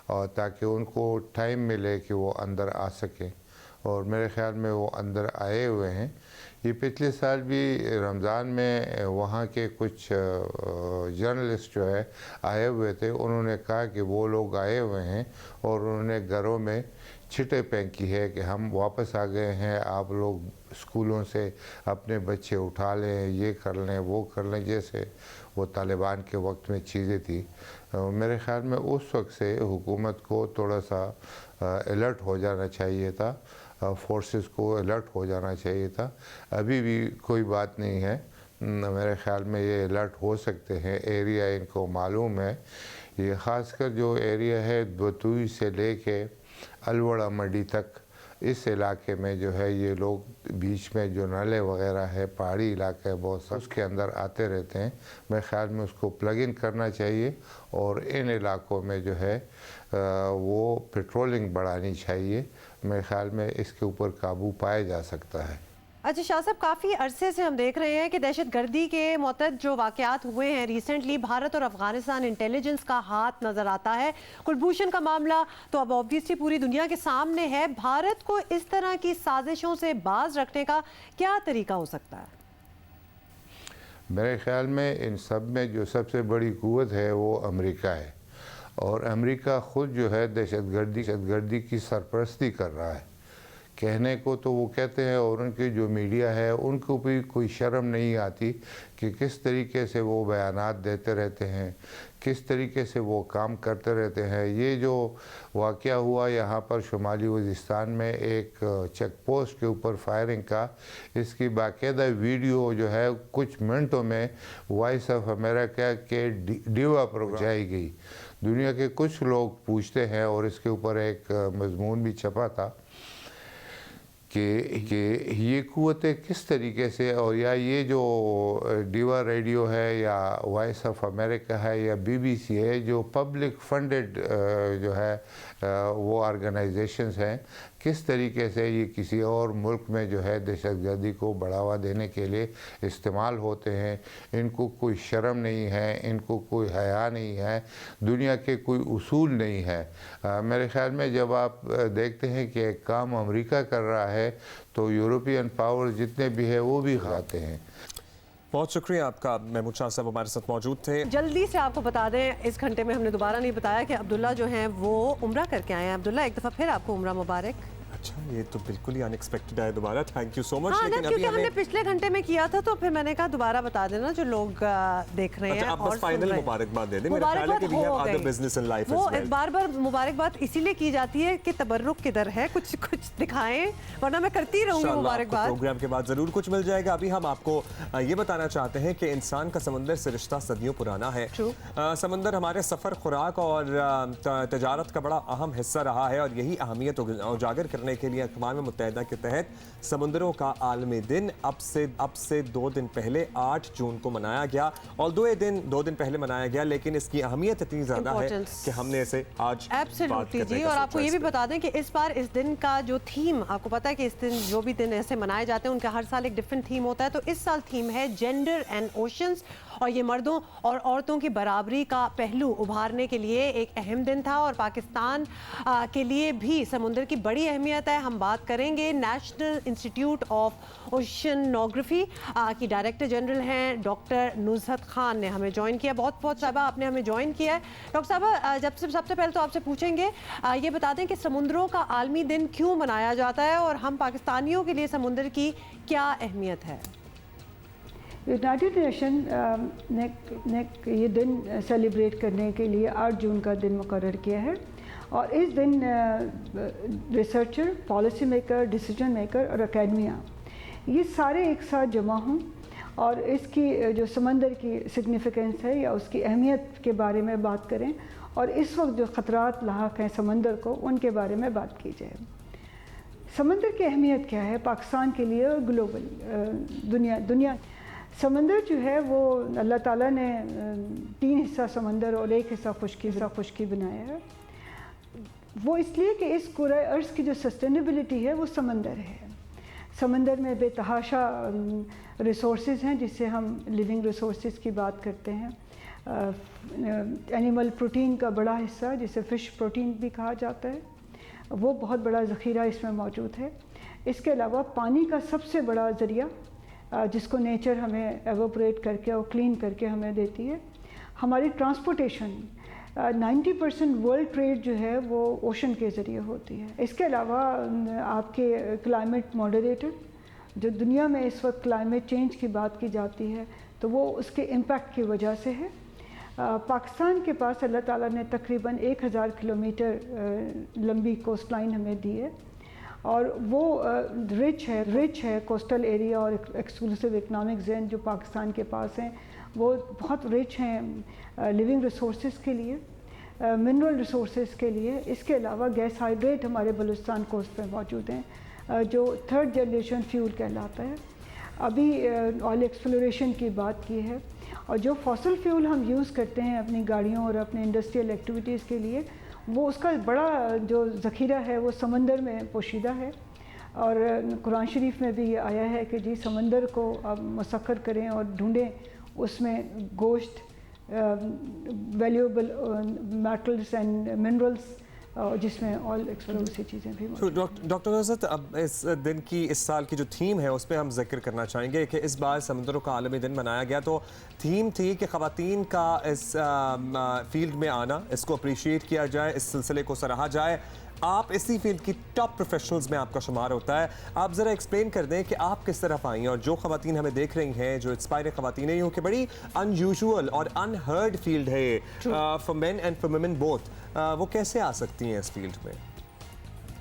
और ताकि उनको टाइम मिले कि वो अंदर आ सकें, और मेरे ख्याल में वो अंदर आए हुए हैं। ये पिछले साल भी रमज़ान में वहाँ के कुछ जर्नलिस्ट जो है आए हुए थे, उन्होंने कहा कि वो लोग आए हुए हैं और उन्होंने घरों में छिटे फेंकी है कि हम वापस आ गए हैं, आप लोग स्कूलों से अपने बच्चे उठा लें, ये कर लें, वो कर लें, जैसे वो तालिबान के वक्त में चीज़ें थी। मेरे ख्याल में उस वक्त से हुकूमत को थोड़ा सा अलर्ट हो जाना चाहिए था, फोर्सेस को अलर्ट हो जाना चाहिए था। अभी भी कोई बात नहीं है, मेरे ख्याल में ये अलर्ट हो सकते हैं, एरिया इनको मालूम है। ये ख़ासकर जो एरिया है बतूई से लेके अलवड़ा मंडी तक, इस इलाके में जो है ये लोग बीच में जो नाले वगैरह है, पहाड़ी इलाका है बहुत सा, उसके अंदर आते रहते हैं। मेरे ख्याल में उसको प्लग इन करना चाहिए और इन इलाकों में जो है वो पेट्रोलिंग बढ़ानी चाहिए। मेरे ख्याल में इसके ऊपर काबू पाया जा सकता है। अच्छा शाह साहब, काफ़ी अरसे से हम देख रहे हैं कि दहशतगर्दी के मुतअद्दिद जो वाक़यात हुए हैं रिसेंटली, भारत और अफगानिस्तान इंटेलिजेंस का हाथ नज़र आता है। कुलभूषण का मामला तो अब ऑब्वियसली पूरी दुनिया के सामने है। भारत को इस तरह की साजिशों से बाज रखने का क्या तरीका हो सकता है? मेरे ख्याल में इन सब में जो सबसे बड़ी क़ुव्वत है वो अमेरिका है, और अमेरिका ख़ुद जो है दहशतगर्दी की सरपरस्ती कर रहा है कहने को तो वो कहते हैं, और उनकी जो मीडिया है उनको भी कोई शर्म नहीं आती कि किस तरीके से वो बयानात देते रहते हैं, किस तरीके से वो काम करते रहते हैं। ये जो वाक़या हुआ यहाँ पर शुमाली वज़ीरिस्तान में एक चेक पोस्ट के ऊपर फायरिंग का, इसकी बाकायदा वीडियो जो है कुछ मिनटों में वॉइस ऑफ अमेरिका के डीवा पर पहुँचाई गई। दुनिया के कुछ लोग पूछते हैं, और इसके ऊपर एक मजमून भी छपा था कि ये क़ुव्वतें किस तरीके से, और या ये जो डीवा रेडियो है या वॉइस ऑफ अमेरिका है या BBC है, जो पब्लिक फंडेड जो है वो ऑर्गेनाइजेशंस हैं, किस तरीके से ये किसी और मुल्क में जो है दहशतगर्दी को बढ़ावा देने के लिए इस्तेमाल होते हैं। इनको कोई शर्म नहीं है, इनको कोई हया नहीं है, दुनिया के कोई उसूल नहीं है। मेरे ख़्याल में जब आप देखते हैं कि एक काम अमेरिका कर रहा है तो यूरोपियन पावर जितने भी है वो भी खाते हैं। बहुत शुक्रिया आपका, महमूद शाह साहब हमारे साथ मौजूद थे। जल्दी से आपको बता दें, इस घंटे में हमने दोबारा नहीं बताया कि अब्दुल्ला जो हैं वो उम्रा करके आए हैं। अब्दुल्ला, एक दफ़ा फिर आपको उम्रा मुबारक। अच्छा, ये तो बिल्कुल ही अनएक्सपेक्टेड है दोबारा, थैंक यू सो मच। हाँ, लेकिन क्योंकि हमने पिछले घंटे में किया था तो फिर मैंने कहा दोबारा बता देना जो लोग देख रहे हैं। आप बस फाइनल मुबारकबाद दे दें। मेरा ख्याल है कि we have other business in life as well. वो बार-बार मुबारकबाद इसीलिए की जाती है कि तबर्रुक किधर है, कुछ दिखाएं, वरना मैं करती रहूंगी मुबारकबाद। प्रोग्राम के बाद जरूर कुछ मिल जाएगा। अभी हम आपको ये बताना चाहते हैं कि इंसान का समंदर से रिश्ता सदियों पुराना है। समंदर हमारे सफर, खुराक और तजारत का बड़ा अहम हिस्सा रहा है, और यही अहमियत उजागर करने के लिए अक़वाम मुत्तहिदा के तहत समुद्रों का आलमी दिन अब से 2 दिन पहले 8 जून को मनाया गया। और 2 दिन पहले मनाया गया, लेकिन इसकी अहमियत इतनी ज़्यादा है कि हमने इसे आज एब्सोल्युटली जी। और आपको ये भी बता दें कि इस बार इस दिन का जो थीम, आपको पता है कि इस दिन जो भी दिन ऐसे मनाए जाते हैं उनका हर साल एक डिफरेंट थीम होता है। तो इस साल थीम है जेंडर एंड ओशंस, और ये मर्दों और औरतों की बराबरी का पहलू उभारने के लिए एक अहम दिन था। और पाकिस्तान के लिए भी समुद्र की बड़ी अहमियत है। हम बात करेंगे नेशनल इंस्टीट्यूट ऑफ ओशनोग्राफी की डायरेक्टर जनरल हैं डॉक्टर नुज़हत खान ने हमें ज्वाइन किया। बहुत बहुत साहबा आपने हमें ज्वाइन किया है। डॉक्टर साहबा, सबसे पहले तो आपसे पूछेंगे, ये बता दें कि समुद्रों का आलमी दिन क्यों मनाया जाता है और हम पाकिस्तानियों के लिए समुद्र की क्या अहमियत है? यूनाइटेड नेशन ने ये दिन सेलिब्रेट करने के लिए 8 जून का दिन मुकर्रर किया है। और इस दिन researcher, policy maker, decision maker और अकेडमिया ये सारे एक साथ जमा हों और इसकी जो समंदर की सिग्निफिकेंस है या उसकी अहमियत के बारे में बात करें, और इस वक्त जो ख़तरात लाहक हैं समंदर को, उनके बारे में बात की जाए। समंदर की अहमियत क्या है पाकिस्तान के लिए और ग्लोबल दुनिया। समंदर जो है वो अल्लाह ताला ने 3 हिस्सा समंदर और 1 हिस्सा खुश्की बनाया है। वो इसलिए कि इस कुरे अर्ज़ की जो सस्टेनेबिलिटी है वो समंदर है। समंदर में बेतहाशा रिसोर्सेज हैं जिससे हम लिविंग रिसोर्सेज की बात करते हैं। एनिमल प्रोटीन का बड़ा हिस्सा जिसे फ़िश प्रोटीन भी कहा जाता है, वो बहुत बड़ा ज़ख़ीरा इसमें मौजूद है। इसके अलावा पानी का सबसे बड़ा ज़रिया जिसको नेचर हमें एवोपरेट करके और क्लीन करके हमें देती है। हमारी ट्रांसपोर्टेशन 90% वर्ल्ड ट्रेड जो है वो ओशन के ज़रिए होती है। इसके अलावा आपके क्लाइमेट मॉडरेटर, जो दुनिया में इस वक्त क्लाइमेट चेंज की बात की जाती है तो वो उसके इम्पैक्ट की वजह से है। पाकिस्तान के पास अल्लाह ताला ने तकरीबन 1000 किलोमीटर लंबी कोस्ट लाइन हमें दी है, और वो रिच है कोस्टल एरिया और एक्सक्लूसिव इकनॉमिक जोन जो पाकिस्तान के पास हैं वो बहुत रिच हैं लिविंग रिसोर्सेज के लिए, मिनरल रिसोर्सेज के लिए। इसके अलावा गैस हाइड्रेट हमारे बलूचिस्तान कोस्ट पे मौजूद हैं जो 3rd जनरेशन फ्यूल कहलाता है। अभी ऑयल एक्सप्लोरेशन की बात की है, और जो फॉसिल फ्यूल हम यूज़ करते हैं अपनी गाड़ियों और अपने इंडस्ट्रियल एक्टिविटीज़ के लिए, वो उसका बड़ा जो ज़ख़ीरा है वो समंदर में पोशीदा है। और कुरान शरीफ में भी ये आया है कि जी समंदर को आप मुसख्खर करें और ढूंढें उसमें गोश्त, वैल्यूएबल मेटल्स एंड मिनरल्स, जिसमें ऑयल एक्सप्लोरेशन चीज़ें भी। तो डॉक्टर नुज़हत, अब इस दिन की, इस साल की जो थीम है उस पर हम जिक्र करना चाहेंगे कि इस बार समुद्रों का आलमी दिन मनाया गया, तो थीम थी कि ख़वातीन का इस फील्ड में आना, इसको अप्रिशिएट किया जाए, इस सिलसिले को सराहा जाए। आप इसी फील्ड की टॉप प्रोफेशनल्स में आपका शुमार होता है। आप ज़रा एक्सप्लेन कर दें कि आप किस तरफ आई हैं और जो ख़वातीन हमें देख रही हैं, जो इंस्पायरिंग ख़वातीन हैं, कि बड़ी अनयूजुअल और अनहर्ड फील्ड है for main and for women both, वो कैसे आ सकती हैं इस फील्ड में?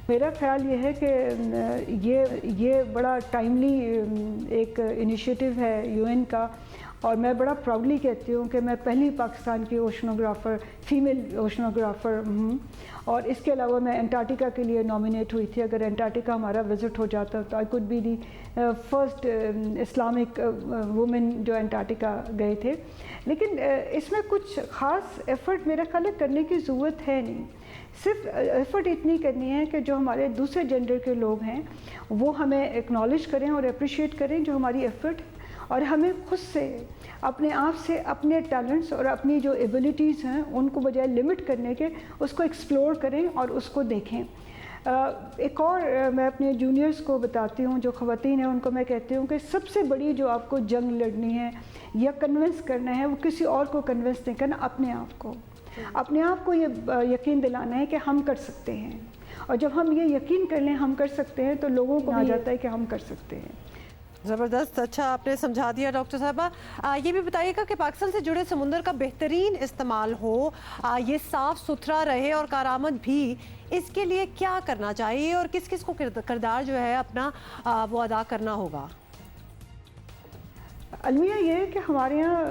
मेरा ख्याल ये है कि ये बड़ा टाइमली एक इनिशिएटिव है यूएन का, और मैं बड़ा प्राउडली कहती हूँ कि मैं पहली पाकिस्तान की ओशनोग्राफ़र, फीमेल ओशनोग्राफ़र हूँ। और इसके अलावा मैं अंटार्कटिका के लिए नॉमिनेट हुई थी। अगर अंटार्कटिका हमारा विज़िट हो जाता तो I could be the first Islamic women जो अंटार्कटिका गए थे। लेकिन इसमें कुछ ख़ास एफ़र्ट मेरा ख्याल है करने की ज़रूरत है नहीं। सिर्फ एफ़र्ट इतनी करनी है कि जो हमारे दूसरे जेंडर के लोग हैं वो हमें एक्नॉलेज करें और अप्रिशिएट करें जो हमारी एफ़र्ट, और हमें खुद से अपने आप से अपने टैलेंट्स और अपनी जो एबिलिटीज़ हैं उनको बजाय लिमिट करने के उसको एक्सप्लोर करें और उसको देखें। एक और मैं अपने जूनियर्स को बताती हूँ, जो ख़वातीन हैं उनको मैं कहती हूँ कि सबसे बड़ी जो आपको जंग लड़नी है या कन्विंस करना है, वो किसी और को कन्विंस नहीं करना, अपने आप को ये यकीन दिलाना है कि हम कर सकते हैं। और जब हम ये यकीन कर लें हम कर सकते हैं तो लोगों को आ जाता है कि हम कर सकते हैं। ज़बरदस्त, अच्छा आपने समझा दिया डॉक्टर साहबा। ये भी बताइएगा कि पाकिस्तान से जुड़े समुंदर का बेहतरीन इस्तेमाल हो, ये साफ़ सुथरा रहे और कारामद भी, इसके लिए क्या करना चाहिए और किस किस को किरदार जो है अपना वो अदा करना होगा? अलमिया ये है कि हमारे यहाँ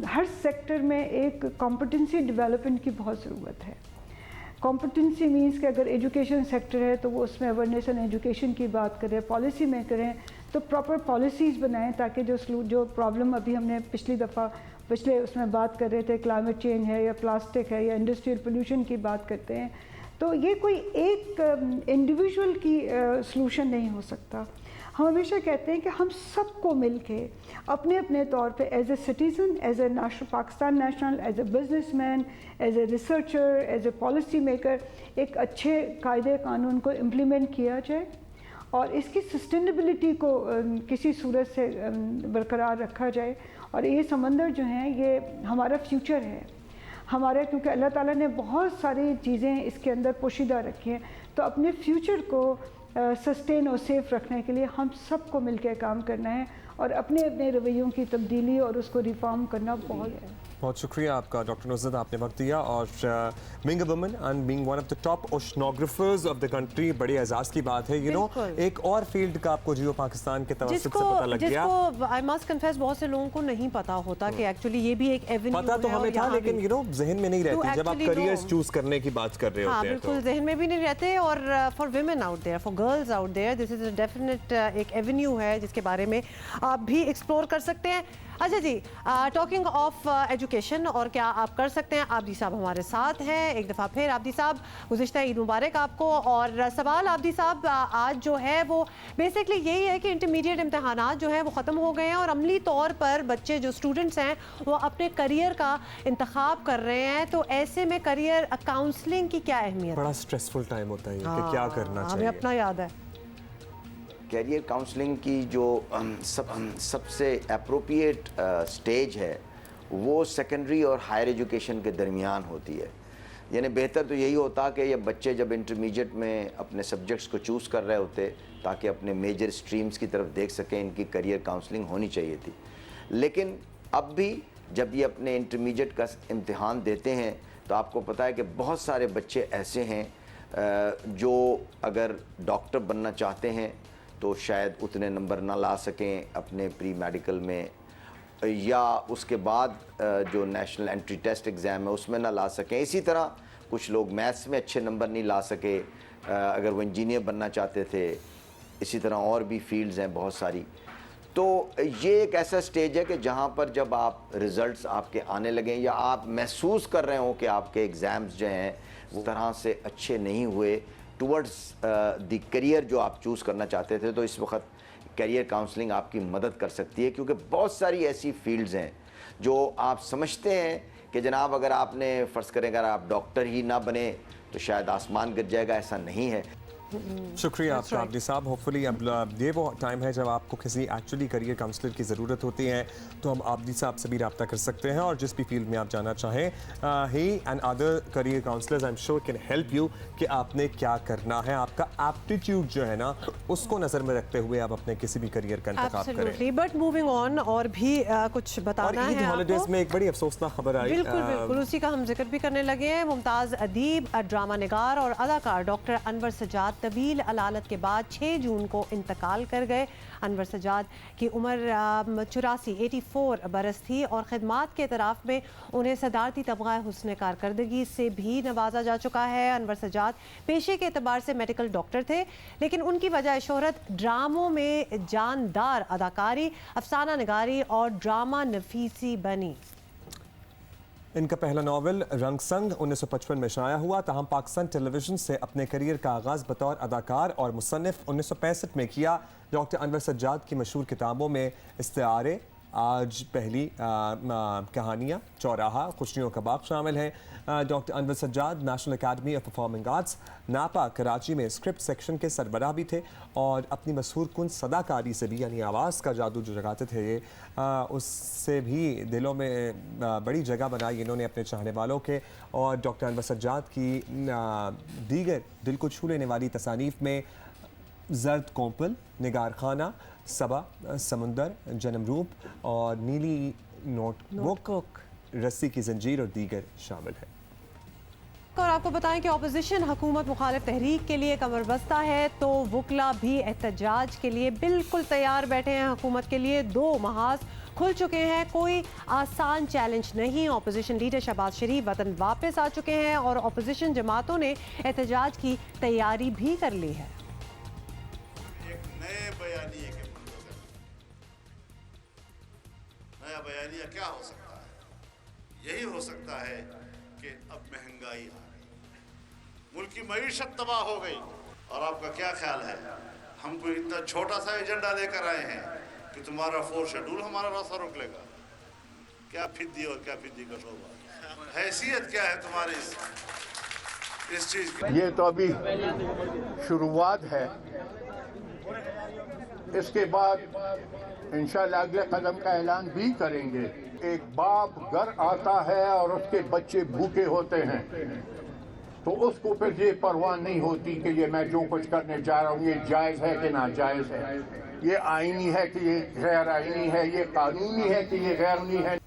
हर सेक्टर में एक कॉम्पिटेंसी डेवलपमेंट की बहुत ज़रूरत है। कॉम्पिटेंसी मीन्स कि अगर एजुकेशन सेक्टर है तो वो उसमें अवेयरनेस एंड एजुकेशन की बात करें, पॉलिसी में करें तो प्रॉपर पॉलिसीज़ बनाएं ताकि जो प्रॉब्लम अभी हमने पिछले उसमें बात कर रहे थे, क्लाइमेट चेंज है या प्लास्टिक है या इंडस्ट्रियल पोल्यूशन की बात करते हैं, तो ये कोई एक इंडिविजुअल की सलूशन नहीं हो सकता। हम हमेशा कहते हैं कि हम सबको मिलके अपने अपने तौर पे as a citizen, as a Pakistan national, as a businessman, as a researcher, as a policy maker एक अच्छे कायदे कानून को इम्प्लीमेंट किया जाए और इसकी सस्टेनेबिलिटी को किसी सूरत से बरकरार रखा जाए। और ये समंदर जो हैं ये हमारा फ्यूचर है हमारे, क्योंकि अल्लाह ताला ने बहुत सारी चीज़ें इसके अंदर पोशीदा रखी हैं, तो अपने फ्यूचर को सस्टेन और सेफ रखने के लिए हम सबको मिलकर काम करना है और अपने अपने रवैयों की तब्दीली और उसको रिफॉर्म करना बहुत शुक्रिया आपका डॉक्टर नुज़रत, आपने वक्त दिया। और being a woman and being one of the top oceanographers of the country, बड़ी एजाज़ की बात है। एक और फील्ड का आपको जियो पाकिस्तान के तवज्जुह से पता लग गया, जिसको आई मस्ट कन्फेस बहुत से लोगों को नहीं पता होता कि एक्चुअली ये भी एक एवेन्यू है। पता तो हमें था लेकिन जहन में नहीं रहती जब आप करियर्स चूज करने की बात कर रहे होते हैं। बिल्कुल जहन में भी नहीं रहते। और for women out there, for girls out there, this is a definite एक एवेन्यू है जिसके बारे में आप भी एक्सप्लोर कर सकते हैं। अच्छा जी, टॉकिंग ऑफ एजुकेशन और क्या आप कर सकते हैं, आबदी साहब हमारे साथ हैं एक दफ़ा फिर। आबदी साहब, गुज़िश्ता ईद मुबारक आपको। और सवाल आबदी साहब आज जो है वो बेसिकली यही है कि इंटरमीडिएट इम्तहानात जो हैं वो ख़त्म हो गए हैं और अमली तौर पर बच्चे जो स्टूडेंट्स हैं वो अपने करियर का इंतखाब कर रहे हैं, तो ऐसे में करियर काउंसलिंग की क्या अहमियत? बड़ा स्ट्रेसफुल टाइम होता है कि क्या करना चाहिए, हमें अपना याद है। कैरियर काउंसलिंग की जो सबसे अप्रोप्रिएट स्टेज है वो सेकेंडरी और हायर एजुकेशन के दरमियान होती है। यानी बेहतर तो यही होता कि ये बच्चे जब इंटरमीडिएट में अपने सब्जेक्ट्स को चूज़ कर रहे होते ताकि अपने मेजर स्ट्रीम्स की तरफ देख सकें, इनकी करियर काउंसलिंग होनी चाहिए थी। लेकिन अब भी जब ये अपने इंटरमीडिएट का इम्तिहान देते हैं तो आपको पता है कि बहुत सारे बच्चे ऐसे हैं जो अगर डॉक्टर बनना चाहते हैं तो शायद उतने नंबर ना ला सकें अपने प्री मेडिकल में, या उसके बाद जो नेशनल एंट्री टेस्ट एग्ज़ाम है उसमें ना ला सकें। इसी तरह कुछ लोग मैथ्स में अच्छे नंबर नहीं ला सके अगर वो इंजीनियर बनना चाहते थे। इसी तरह और भी फील्ड्स हैं बहुत सारी। तो ये एक ऐसा स्टेज है कि जहाँ पर जब आप रिज़ल्ट्स आपके आने लगें या आप महसूस कर रहे हो कि आपके एग्ज़ाम्स जो हैं वो तरह से अच्छे नहीं हुए टूवर्ड्स द करियर जो आप चूज़ करना चाहते थे, तो इस वक्त करियर काउंसलिंग आपकी मदद कर सकती है। क्योंकि बहुत सारी ऐसी फील्ड्स हैं जो आप समझते हैं कि जनाब अगर आपने फ़र्ज़ करें अगर आप डॉक्टर ही ना बने तो शायद आसमान गिर जाएगा, ऐसा नहीं है। शुक्रिया आपका आबदी साहब। होपफुली अब ये वो टाइम है जब आपको किसी एक्चुअली करियर काउंसलर की ज़रूरत होती है तो हम आबदी साहब से भी रब्ता कर सकते हैं, और जिस भी फील्ड में आप जाना चाहें ही and other career counsellors I am sure can help you कि आपने क्या करना है। आपका एप्टीट्यूड जो है ना उसको नज़र में रखते हुए आप अपने किसी भी करियर का इंतखाब करें। बट मूविंग ऑन, और भी कुछ बताना है हॉलीडेज आपको? में एक बड़ी अफसोसनाक खबर आई। बिल्कुल बिल्कुल, उसी का हम जिक्र भी करने लगे हैं। मुमताज़ अदीब, ड्रामा निगार और अदाकार डॉक्टर अनवर सज्जाद तवील अलालत के बाद 6 जून को इंतकाल कर गए। अनवर सज्जाद की उम्र 84 बरस थी और खिदमात के तरफ में उन्हें सदारती तमगा हुस्न कारकर्दगी से भी नवाजा जा चुका है। अनवर सज्जाद पेशे के एतबार से मेडिकल डॉक्टर थे, लेकिन उनकी वजह शोहरत ड्रामों में जानदार अदाकारी, अफसाना निगारी और ड्रामा नफीसी बनी। इनका पहला नावल रंगसंग 1955 में शाया हुआ, तहम पाकिस्तान टेलीविजन से अपने करियर का आगाज़ बतौर अदाकार और मुसन्निफ 1965 में किया। डॉक्टर अनवर सज्जाद की मशहूर किताबों में इस्तिआरे, आज पहली कहानियाँ, चौराहा, खुशियों का बाग शामिल हैं। Doctor Anwar Sajjad national academy of performing arts नापा कराची में स्क्रिप्ट सेक्शन के सरबराह भी थे, और अपनी मशहूर कुन सदाकारी से भी, यानी आवाज़ का जादू जो जगाते थे ये, उससे भी दिलों में बड़ी जगह बनाई इन्होंने अपने चाहने वालों के। और डॉक्टर अनवर सज्जाद की दीगर दिल को छू लेने वाली तसानीफ में जर्द कोंपल, निगार खाना, सबा, समुंदर, जन्म रूप और नीली नोटबुक, रस्सी की जंजीर और दीगर शामिल है। और आपको बताएं कि ऑपोजिशन हुकूमत मुखालिफ तहरीक के लिए कमर बस्ता है, तो वकला भी एहतजाज के लिए बिल्कुल तैयार बैठे हैं। हुकूमत के लिए 2 महाज खुल चुके हैं, कोई आसान चैलेंज नहीं। ऑपोजिशन लीडर शहबाज शरीफ वतन वापस आ चुके हैं और ऑपोजिशन जमातों ने एहतजाज की तैयारी भी कर ली है। नया बयानिया क्या हो सकता है? यही हो सकता है कि अब महंगाई आ गई, मुल्क की मईशत तबाह हो गई, और आपका क्या ख्याल है? हम कोई इतना छोटा सा एजेंडा लेकर आए हैं कि तुम्हारा 4 शेड्यूल हमारा रास्ता रोक लेगा? क्या फिद्दी और क्या फिद्दी का शोभा, हैसियत क्या है तुम्हारी इस चीज की? ये तो अभी शुरुआत है, इसके बाद इंशाल्लाह अगले कदम का ऐलान भी करेंगे। एक बाप घर आता है और उसके बच्चे भूखे होते हैं, तो उसको फिर ये परवाह नहीं होती कि ये मैं जो कुछ करने जा रहा हूँ ये जायज़ है कि नाजायज़ है, ये आईनी है कि ये गैर आईनी है, ये कानूनी है कि ये गैर है।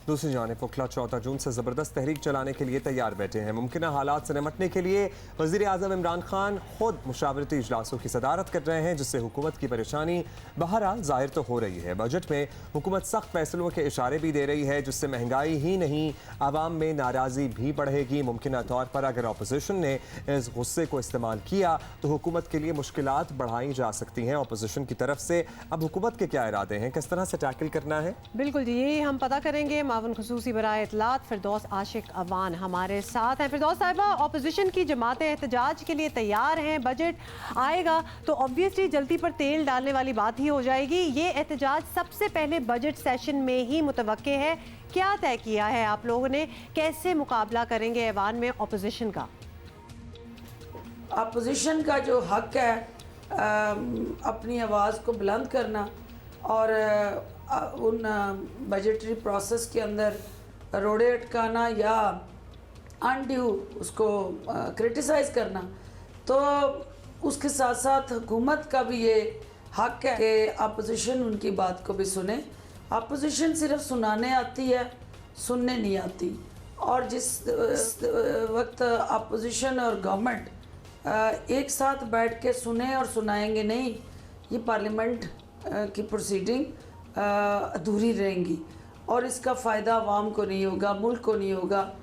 दूसरी जानिब वकला 14 जून से ज़बरदस्त तहरीक चलाने के लिए तैयार बैठे हैं। मुमकिन हालात से निपटने के लिए वज़ीर आज़म इमरान खान खुद मुशावरती इजलासों की सदारत कर रहे हैं, जिससे हुकूमत की परेशानी बहरहाल ज़ाहिर तो हो रही है। बजट में हुकूमत सख्त फैसलों के इशारे भी दे रही है, जिससे महंगाई ही नहीं आवाम में नाराज़गी भी बढ़ेगी। मुमकिन तौर पर अगर अपोजिशन ने इस गुस्से को इस्तेमाल किया तो हुकूमत के लिए मुश्किलात बढ़ाई जा सकती हैं। अपोजिशन की तरफ से अब हुकूमत के क्या इरादे हैं, किस तरह से टैकल करना है? बिल्कुल जी, यही हम पता करेंगे। मावन खुसूसी बराए इत्तलात फिरदौस आशिक अवान हमारे साथ हैं। फिरदौस साहिबा, ऑपोजिशन की जमातें एहतजाज के लिए तैयार हैं। बजट आएगा तो ऑब्वियसली जल्दी पर तेल डालने वाली बात ही हो जाएगी। ये एहतजाज सबसे पहले बजट सेशन में ही मुतवक्के है। क्या तय किया है आप लोगों ने, कैसे मुकाबला करेंगे ऐवान में ऑपोजिशन का? अपोजिशन का जो हक है अपनी आवाज़ को बुलंद करना और उन बजटरी प्रोसेस के अंदर रोड़े अटकाना या अनड्यू उसको क्रिटिसाइज़ करना, तो उसके साथ साथ हुकूमत का भी ये हक है कि अपोजिशन उनकी बात को भी सुने। अपोजिशन सिर्फ सुनाने आती है, सुनने नहीं आती। और जिस वक्त अपोजिशन और गवर्नमेंट एक साथ बैठ के सुने और सुनाएंगे नहीं, ये पार्लियामेंट की प्रोसीडिंग अधूरी रहेंगी और इसका फ़ायदा आवाम को नहीं होगा, मुल्क को नहीं होगा।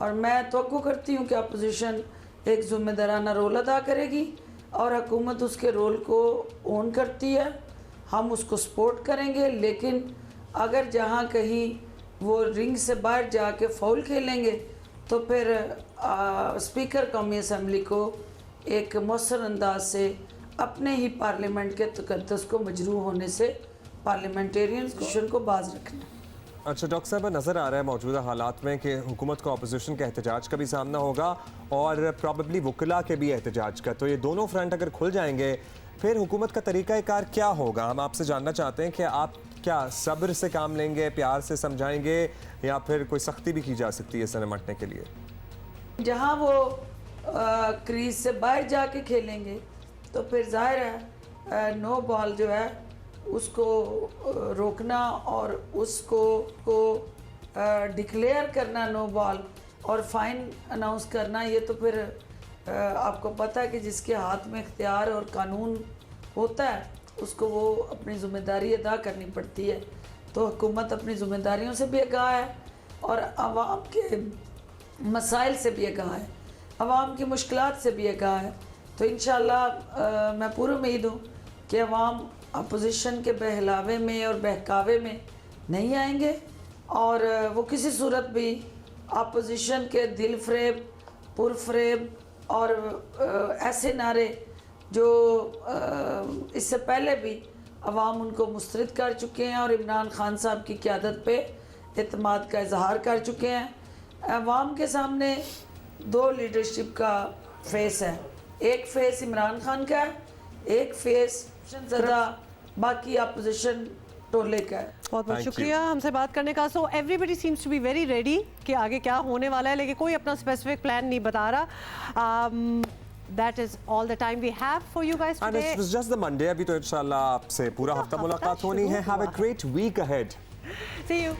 और मैं तवक्को करती हूँ कि अपोजिशन एक ज़िम्मेदाराना रोल अदा करेगी और हुकूमत उसके रोल को ओन करती है, हम उसको सपोर्ट करेंगे। लेकिन अगर जहाँ कहीं वो रिंग से बाहर जाके फाउल खेलेंगे तो फिर स्पीकर कौमी असम्बली को एक मौसर अंदाज से अपने ही पार्लियामेंट के तकद्दुस को मजरूह होने से पार्लियामेंटेरियंस को बाज रखना। अच्छा डॉक्टर साहब, नज़र आ रहा है मौजूदा हालात में कि हुकूमत को अपोजिशन का एहतजाज का भी सामना होगा और प्रॉबेबली वकला के भी एहतजाज का। तो ये दोनों फ्रंट अगर खुल जाएंगे फिर हुकूमत का तरीक़ाकार क्या होगा? हम आपसे जानना चाहते हैं कि आप क्या सब्र से काम लेंगे, प्यार से समझाएंगे, या फिर कोई सख्ती भी की जा सकती है इससे निपटने के लिए? जहाँ वो क्रीज से बाहर जाके खेलेंगे तो फिर जाहिर है नो बॉल जो है उसको रोकना और उसको डिक्लेयर करना नो बॉल और फाइन अनाउंस करना, ये तो फिर आपको पता है कि जिसके हाथ में इख्तियार और कानून होता है उसको वो अपनी ज़िम्मेदारी अदा करनी पड़ती है। तो हुकूमत अपनी ज़िम्मेदारियों से भी आगाह है और आवाम के मसाइल से भी आगाह है, आवाम की मुश्किलात से भी आगाह है। तो इंशाअल्लाह मैं पूरी उम्मीद हूँ कि आवाम अपोजिशन के बहलावे में और बहकावे में नहीं आएंगे और वो किसी सूरत भी अपोजिशन के दिल फ्रेब, पुरफ्रेब और ऐसे नारे जो इससे पहले भी अवाम उनको मुस्तरद कर चुके हैं और इमरान खान साहब की क़यादत पे एतमाद का इजहार कर चुके हैं। अवाम के सामने दो लीडरशिप का फेस है, एक फेस इमरान खान का है, एक फेस ज़रा बाकी अपोजिशन टोले का है। बहुत बहुत शुक्रिया हमसे बात करने का। So everybody seems to be very ready कि आगे क्या होने वाला है, लेकिन कोई अपना स्पेसिफिक प्लान नहीं बता रहा। That is all the time we have for you guys today. And it's just the Monday. अभी तो इंशाल्लाह आपसे पूरा हफ्ता मुलाकात होनी है. Have a great week ahead. See you.